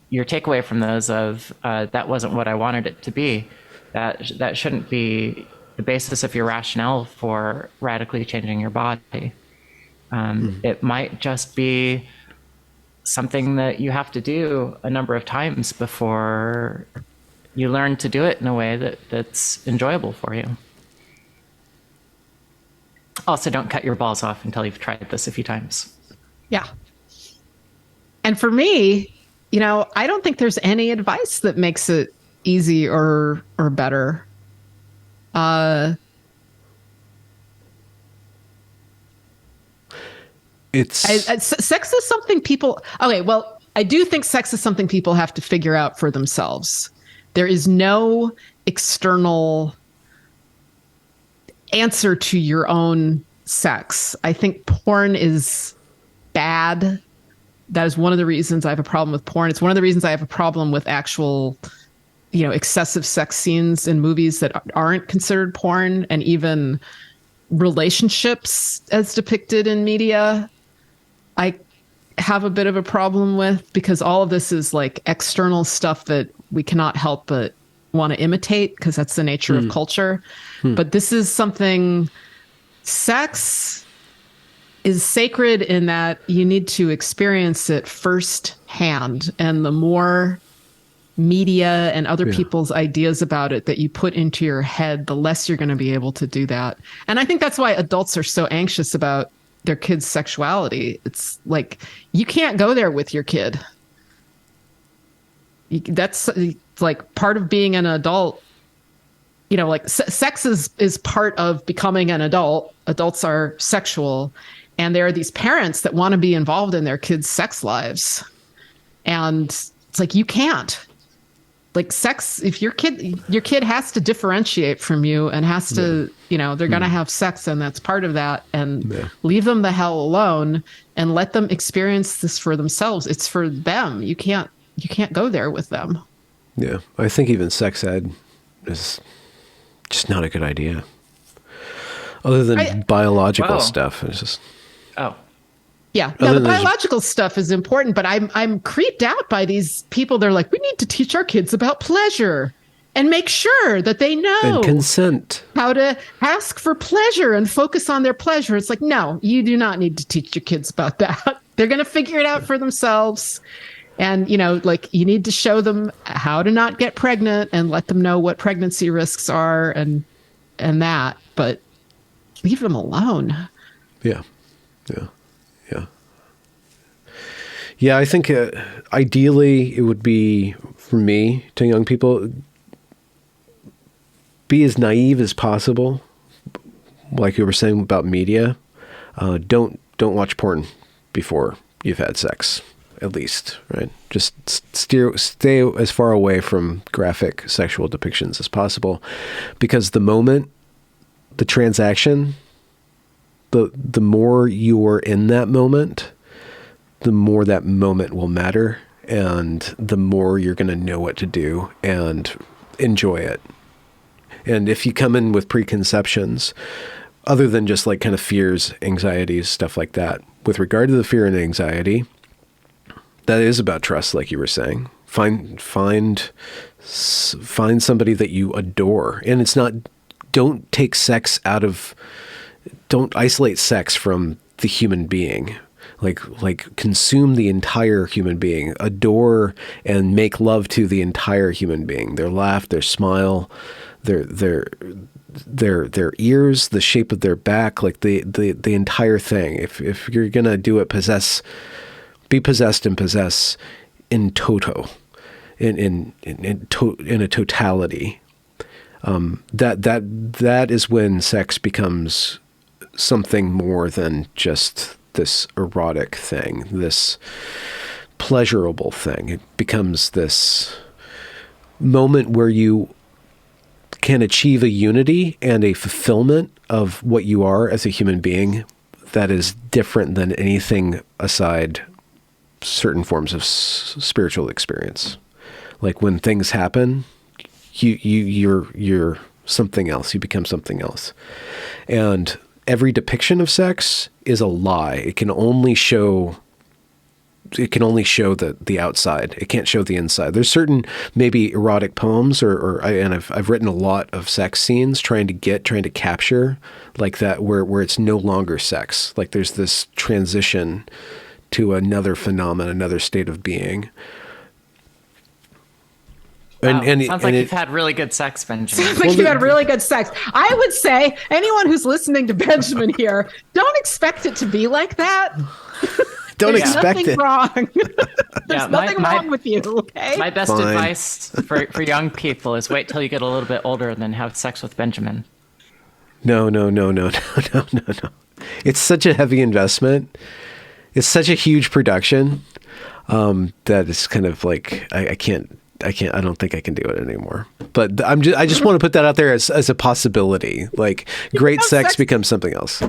your takeaway from those of that wasn't what I wanted it to be. That shouldn't be the basis of your rationale for radically changing your body. It might just be something that you have to do a number of times before you learn to do it in a way that's enjoyable for you. Also, don't cut your balls off until you've tried this a few times. Yeah. And for me, I don't think there's any advice that makes it easy or better. Sex is something people. Okay, well, I do think sex is something people have to figure out for themselves. There is no external answer to your own sex. I think porn is bad. That is one of the reasons I have a problem with porn. It's one of the reasons I have a problem with actual, excessive sex scenes in movies that aren't considered porn, and even relationships as depicted in media. I have a bit of a problem with, because all of this is like external stuff that we cannot help but want to imitate, because that's the nature of culture. But this is something, sex is sacred in that you need to experience it firsthand. And the more media and other people's ideas about it that you put into your head, the less you're going to be able to do that. And I think that's why adults are so anxious about their kids' sexuality. It's like, you can't go there with your kid. That's like part of being an adult. Sex is part of becoming an adult. Adults are sexual. And there are these parents that want to be involved in their kids' sex lives. And it's like, you can't. Like, sex, if your kid has to differentiate from you and has to, they're going to have sex, and that's part of that. And leave them the hell alone and let them experience this for themselves. It's for them. You can't go there with them. Yeah. I think even sex ed is just not a good idea. Other than biological stuff. It's just... Oh. Yeah, no, the biological stuff is important, but I'm creeped out by these people. They're like, we need to teach our kids about pleasure and make sure that they know and consent, how to ask for pleasure and focus on their pleasure. It's like, no, you do not need to teach your kids about that. They're going to figure it out for themselves. And, you need to show them how to not get pregnant and let them know what pregnancy risks are and that, but leave them alone. Yeah. Yeah, I think ideally it would be, for me, to young people, be as naive as possible. Like you were saying about media, don't watch porn before you've had sex, at least, right? Just stay as far away from graphic sexual depictions as possible, because the moment, the transaction, the more you're in that moment, the more that moment will matter, and the more you're going to know what to do and enjoy it. And if you come in with preconceptions, other than just like kind of fears, anxieties, stuff like that. With regard to the fear and anxiety, that is about trust, like you were saying. Find somebody that you adore. And it's not, don't isolate sex from the human being. Like consume the entire human being, adore and make love to the entire human being. Their laugh, their smile, their ears, the shape of their back, like the entire thing. If you're going to do it, be possessed and possess in toto, in a totality. That is when sex becomes something more than just this erotic thing, this pleasurable thing. It becomes this moment where you can achieve a unity and a fulfillment of what you are as a human being that is different than anything aside certain forms of spiritual experience. Like when things happen, you're something else. You become something else. And every depiction of sex is a lie. It can only show the outside. It can't show the inside. There's certain maybe erotic poems and I've written a lot of sex scenes trying to capture like that where it's no longer sex. Like there's this transition to another phenomenon, another state of being. Wow. Sounds like you've had really good sex, Benjamin. Sounds like you had really good sex. I would say anyone who's listening to Benjamin here, don't expect it to be like that. Don't expect nothing it. Wrong. There's nothing wrong with you. Okay. My best advice for young people is wait till you get a little bit older and then have sex with Benjamin. No. It's such a heavy investment. It's such a huge production that it's kind of like I don't think I can do it anymore. But I just want to put that out there as a possibility. Like great sex becomes something else.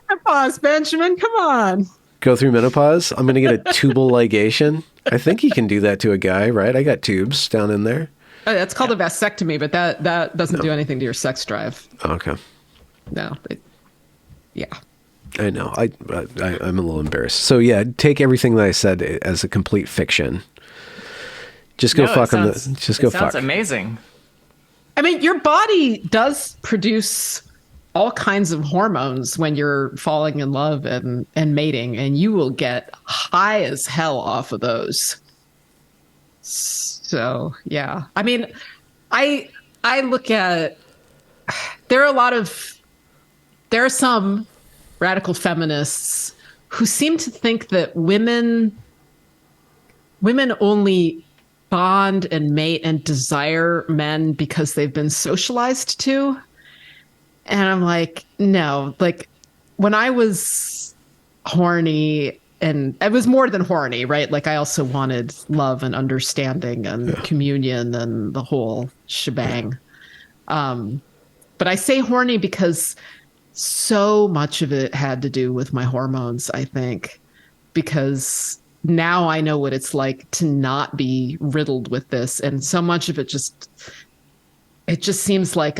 Menopause, Benjamin. Come on. Go through menopause. I'm going to get a tubal ligation. I think you can do that to a guy, right? I got tubes down in there. That's called a vasectomy, but that doesn't do anything to your sex drive. Okay. No. Yeah. I know. I'm a little embarrassed. So yeah, take everything that I said as a complete fiction. Just go fuck on the. Just go fuck. Sounds amazing. I mean, your body does produce all kinds of hormones when you're falling in love and mating, and you will get high as hell off of those. So yeah, I mean, I look at there are some radical feminists who seem to think that women only bond and mate and desire men because they've been socialized to. And I'm like, no, like when I was horny, and I was more than horny, right? Like I also wanted love and understanding and communion and the whole shebang. But I say horny because so much of it had to do with my hormones, I think, because now I know what it's like to not be riddled with this. And so much of it just seems like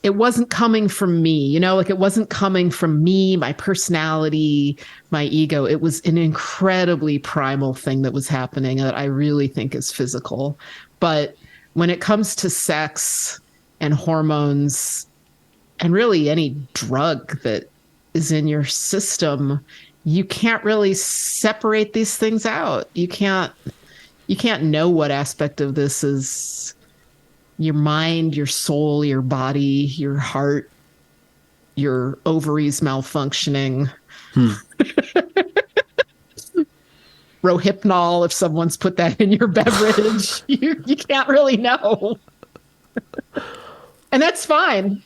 it wasn't coming from me, like it wasn't coming from me, my personality, my ego. It was an incredibly primal thing that was happening that I really think is physical. But when it comes to sex and hormones and really any drug that is in your system, you can't really separate these things out. You can't know what aspect of this is your mind, your soul, your body, your heart, your ovaries malfunctioning. Rohypnol, if someone's put that in your beverage, you can't really know. And that's fine.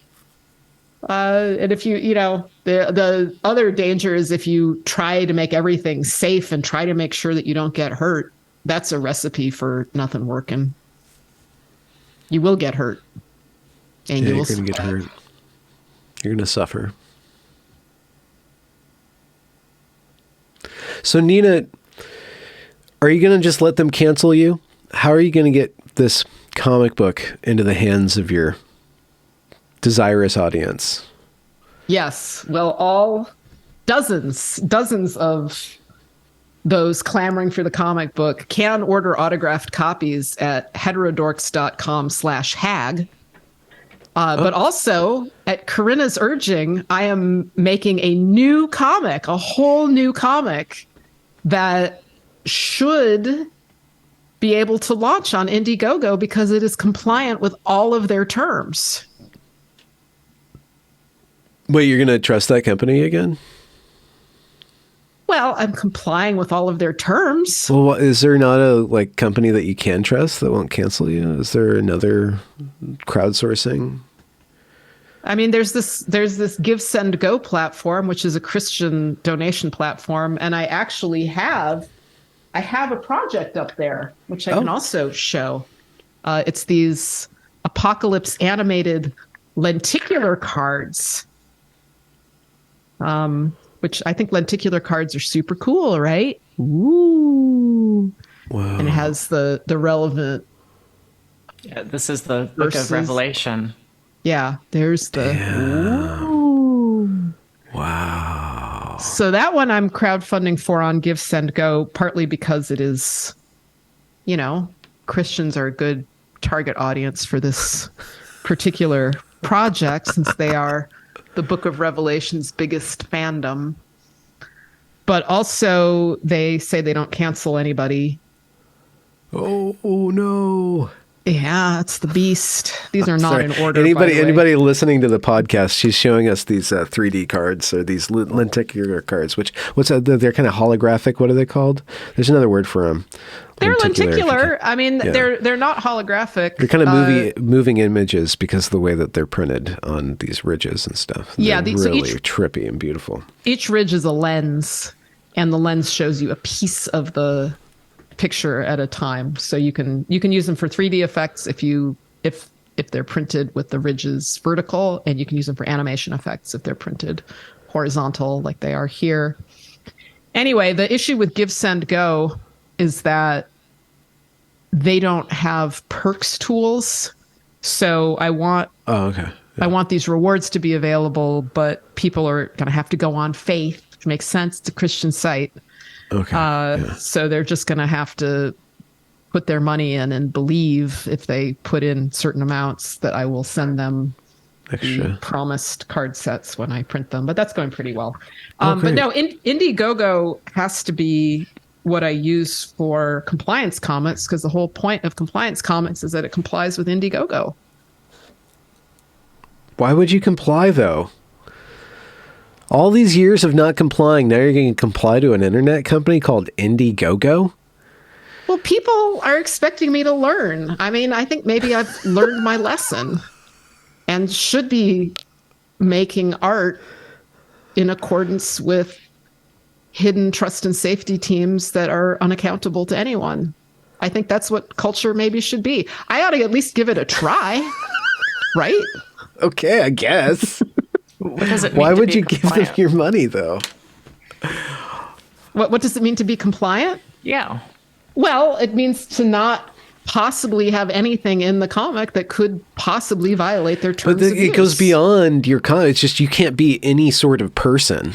And if the other danger is if you try to make everything safe and try to make sure that you don't get hurt, that's a recipe for nothing working. You will get hurt. And you're going to get hurt. You're going to suffer. So Nina, are you going to just let them cancel you how are you going to get this comic book into the hands of your desirous audience? Yes. Well, all dozens of those clamoring for the comic book can order autographed copies at heterodorks.com/hag. But also, at Corinna's urging, I am making a new comic, a whole new comic that should be able to launch on Indiegogo because it is compliant with all of their terms. Wait, you're going to trust that company again? Well, I'm complying with all of their terms. Well, is there not a company that you can trust that won't cancel you? Is there another crowdsourcing? I mean, there's this Give, Send, Go platform, which is a Christian donation platform, and I actually have a project up there, which I can also show. It's these apocalypse animated lenticular cards, which I think lenticular cards are super cool, right? Ooh. Wow. And it has the relevant. Yeah, this is the book of Revelation. Yeah, there's the. Ooh. Wow. So that one I'm crowdfunding for on Give, Send, Go, partly because it is, Christians are a good target audience for this particular project since they are the Book of Revelation's biggest fandom. But also they say they don't cancel anybody. Oh no. Yeah, it's the beast. These are not in order. Anybody listening to the podcast, she's showing us these 3D cards or these lenticular cards. What's that? They're kind of holographic. What are they called? There's another word for them. They're lenticular. I mean, yeah. They're not holographic. They're kind of moving images because of the way that they're printed on these ridges and stuff. They're really trippy and beautiful. Each ridge is a lens, and the lens shows you a piece of the picture at a time, so you can use them for 3D effects if they're printed with the ridges vertical, and you can use them for animation effects if they're printed horizontal like they are here. Anyway, the issue with Give, Send, Go is that they don't have perks tools, so I want these rewards to be available, but people are going to have to go on faith, which makes sense. It's a Christian site. Okay. So they're just going to have to put their money in and believe, if they put in certain amounts, that I will send them the promised card sets when I print them. But that's going pretty well. But no, Indiegogo has to be what I use for compliance comics, because the whole point of compliance comics is that it complies with Indiegogo. Why would you comply, though? All these years of not complying, now you're going to comply to an internet company called Indiegogo? Well, people are expecting me to learn. I mean, I think maybe I've learned my lesson and should be making art in accordance with hidden trust and safety teams that are unaccountable to anyone. I think that's what culture maybe should be. I ought to at least give it a try, right? Okay, I guess. What does it mean? Why would you give them your money, though? What does it mean to be compliant? Yeah. Well, it means to not possibly have anything in the comic that could possibly violate their terms of use. It goes beyond your comic. It's just you can't be any sort of person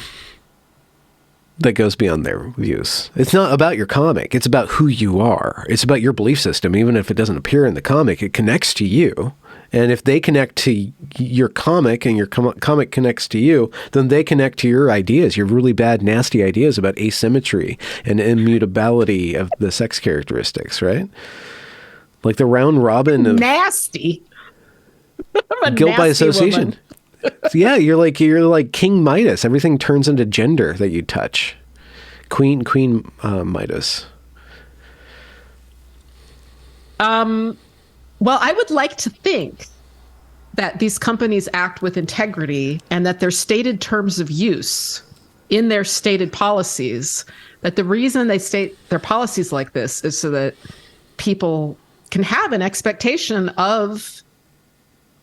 that goes beyond their views. It's not about your comic. It's about who you are. It's about your belief system. Even if it doesn't appear in the comic, it connects to you. And if they connect to your comic and your comic connects to you, then they connect to your ideas, your really bad, nasty ideas about asymmetry and immutability of the sex characteristics, right? Like the round robin of nasty. Guilt by association. Yeah, you're like King Midas. Everything turns into gender that you touch. Queen Midas. Well, I would like to think that these companies act with integrity and that their stated terms of use in their stated policies, that the reason they state their policies like this is so that people can have an expectation of,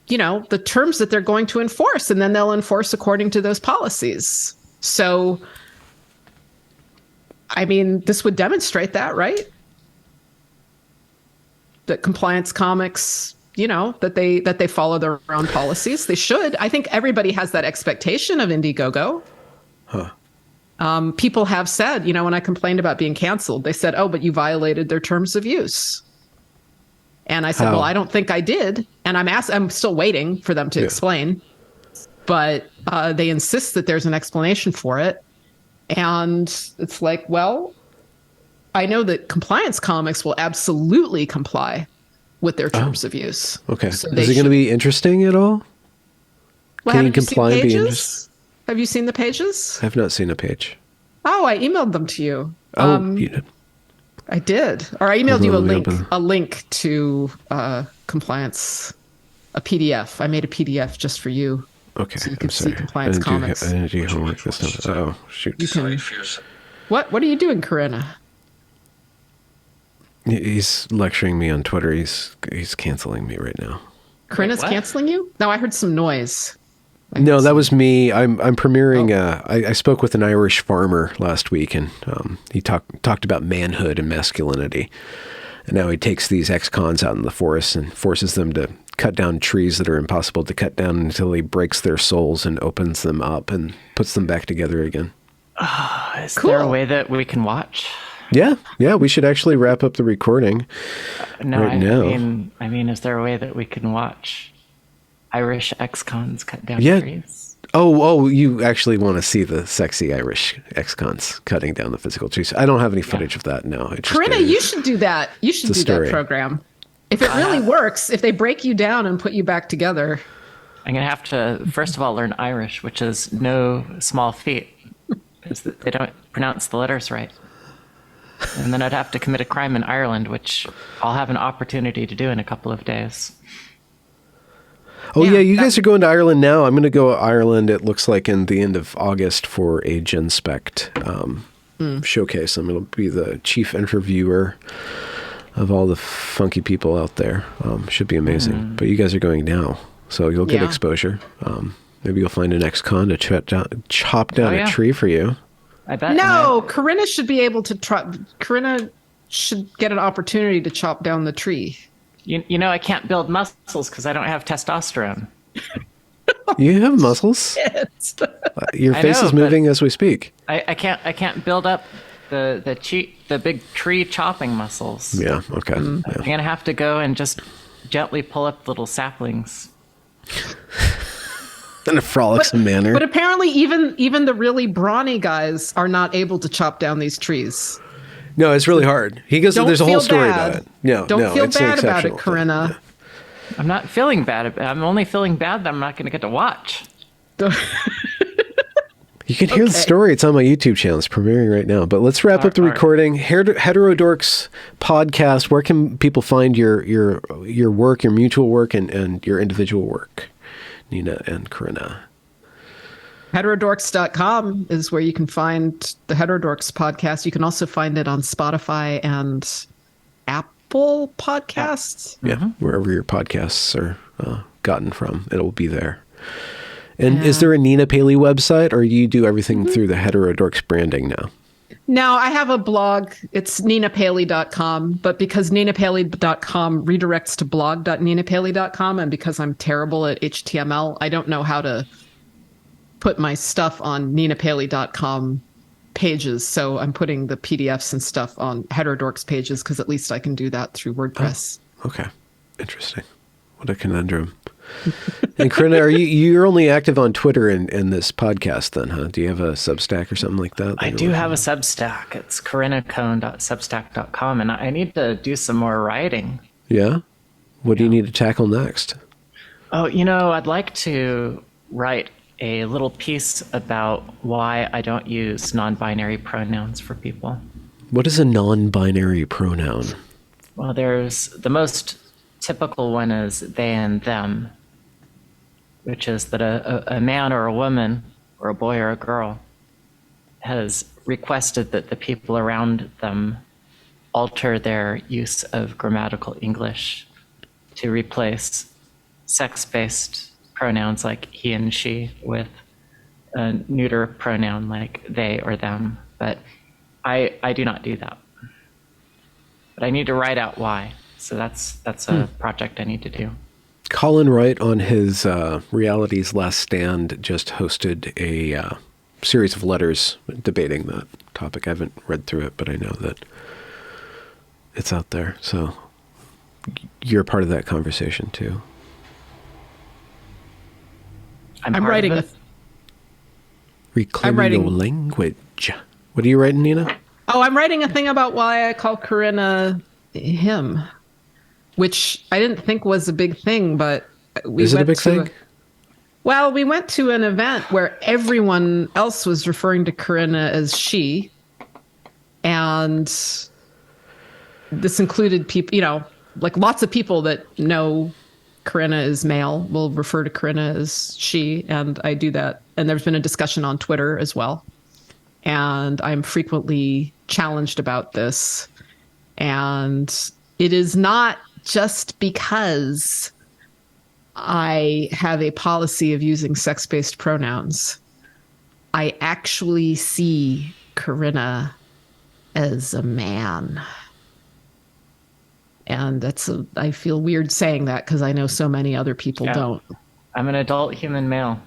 the terms that they're going to enforce, and then they'll enforce according to those policies. So, I mean, this would demonstrate that, right? that compliance comics, that they follow their own policies. They should. I think everybody has that expectation of Indiegogo. People have said, when I complained about being canceled, they said, "Oh, but you violated their terms of use." And I said, "Well, I don't think I did." And I'm still waiting for them to explain. But they insist that there's an explanation for it. And it's like, well, I know that compliance comics will absolutely comply with their terms of use. Okay. So is it going to be interesting at all? Well, Can you comply and be interesting? Have you seen the pages? I have not seen a page. Oh, I emailed them to you. You did? I did. Or I emailed you a link to compliance, a PDF. I made a PDF just for you. Okay, so you can see compliance comics. I didn't do homework this time. Oh, shoot. What are you doing, Corinna? He's lecturing me on Twitter. He's canceling me right now. Corinna's canceling you? No, I heard some noise. No, that was me. I'm premiering. I spoke with an Irish farmer last week, and he talked about manhood and masculinity. And now he takes these ex-cons out in the forest and forces them to cut down trees that are impossible to cut down until he breaks their souls and opens them up and puts them back together again. Is there a way that we can watch? Yeah, we should actually wrap up the recording now. I mean, is there a way that we can watch Irish ex-cons cut down trees? Oh, you actually want to see the sexy Irish ex-cons cutting down the physical trees. I don't have any footage of that, no. Corinna, you should do that. You should do that program. If it really works, if they break you down and put you back together. I'm going to have to, first of all, learn Irish, which is no small feat, because they don't pronounce the letters right. And then I'd have to commit a crime in Ireland, which I'll have an opportunity to do in a couple of days. Oh, yeah, you guys are going to Ireland now. I'm going to go to Ireland, it looks like, in the end of August for a GenSpect showcase. I'm going to be the chief interviewer of all the funky people out there. Should be amazing. But you guys are going now, so you'll get exposure. Maybe you'll find an ex-con to chop down a tree for you. I bet. No, Corinna should be able to Corinna should get an opportunity to chop down the tree. You know, I can't build muscles because I don't have testosterone. You have muscles. Your face is moving as we speak. I can't build up the big tree chopping muscles. Yeah. Okay. Yeah. I'm gonna have to go and just gently pull up little saplings. In a frolicsome manner. But apparently, even the really brawny guys are not able to chop down these trees. No, it's really hard. He goes. There's a whole story about it. No, don't feel bad about it, Corinna. I'm not feeling bad. I'm only feeling bad that I'm not going to get to watch. You can hear the story. It's on my YouTube channel. It's premiering right now. But let's wrap up the recording. Heterodorks podcast. Where can people find your work, your mutual work, and your individual work, Nina and Corinna? Heterodorks.com is where you can find the Heterodorks podcast. You can also find it on Spotify and Apple Podcasts. Yeah, wherever your podcasts are gotten from, it'll be there. And is there a Nina Paley website, or you do everything through the Heterodorks branding now? No, I have a blog. It's ninapaley.com, but because ninapaley.com redirects to blog.ninapaley.com, and because I'm terrible at HTML, I don't know how to put my stuff on ninapaley.com pages. So I'm putting the PDFs and stuff on Heterodorks pages because at least I can do that through WordPress. Oh, okay. Interesting. What a conundrum. And Corinna, you're only active on Twitter and this podcast then, huh? Do you have a Substack or something like that? I do have a Substack. It's corinnacohn.substack.com, and I need to do some more writing. Yeah? What do you need to tackle next? Oh, I'd like to write a little piece about why I don't use non-binary pronouns for people. What is a non-binary pronoun? Well, the most typical one is they and them, which is that a man or a woman or a boy or a girl has requested that the people around them alter their use of grammatical English to replace sex-based pronouns like he and she with a neuter pronoun like they or them. But I do not do that. But I need to write out why. So that's a project I need to do. Colin Wright on his Reality's Last Stand just hosted a series of letters debating that topic. I haven't read through it, but I know that it's out there. So you're part of that conversation too. I'm writing Reclaiming your language. What are you writing, Nina? Oh, I'm writing a thing about why I call Corinna him, which I didn't think was a big thing, but Is it a big thing? Well, we went to an event where everyone else was referring to Corinna as she, and this included people, you know, like lots of people that know Corinna is male will refer to Corinna as she, and I do that. And there's been a discussion on Twitter as well. And I'm frequently challenged about this. And it is not just because I have a policy of using sex-based pronouns. I actually see Corinna as a man. And I feel weird saying that because I know so many other people don't. I'm an adult human male.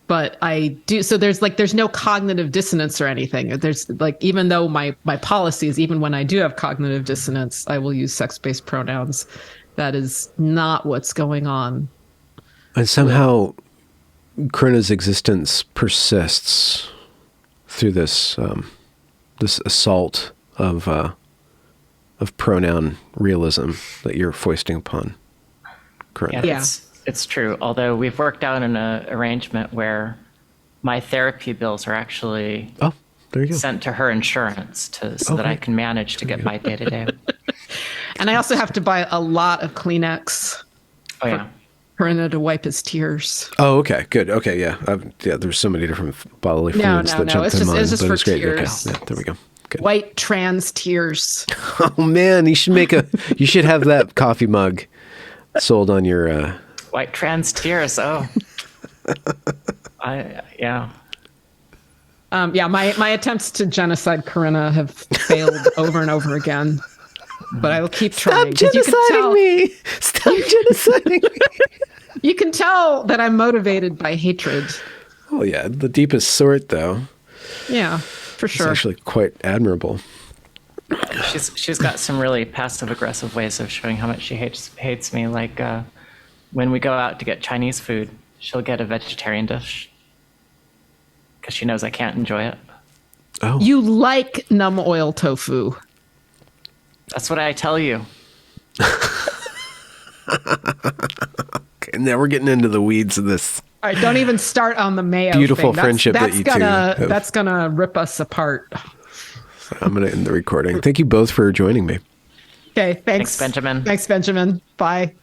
But I do. So there's no cognitive dissonance or anything. There's like, even though my policy is, even when I do have cognitive dissonance, I will use sex-based pronouns. That is not what's going on. And somehow Corinna's existence persists through this assault of pronoun realism that you're foisting upon Corinna. Yeah. It's true. Although we've worked out an arrangement where my therapy bills are actually sent to her insurance so that I can manage to get by day to day. And I also have to buy a lot of Kleenex. Oh, yeah. For Corinna to wipe his tears. Oh, okay, good. Okay, yeah. There's so many different bodily fluids that jump to mind. It's just for great. tears. Okay. Yeah, there we go. Good. White trans tears. Oh man, you should have that coffee mug sold on your white trans tears. Oh, yeah. My attempts to genocide Corinna have failed over and over again, but I will keep trying. Stop genociding me! Stop genociding me! You can tell that I'm motivated by hatred. Oh yeah, the deepest sort, though. Yeah, for sure. It's actually quite admirable. She's got some really passive aggressive ways of showing how much she hates me. Like when we go out to get Chinese food, she'll get a vegetarian dish because she knows I can't enjoy it. Oh, you like numb oil tofu? That's what I tell you. Okay, now we're getting into the weeds of this. All right, don't even start on the mayo. Beautiful thing. Friendship that you two have. That's gonna rip us apart. So I'm gonna end the recording. Thank you both for joining me. Okay, thanks. Thanks, Benjamin. Thanks, Benjamin. Bye.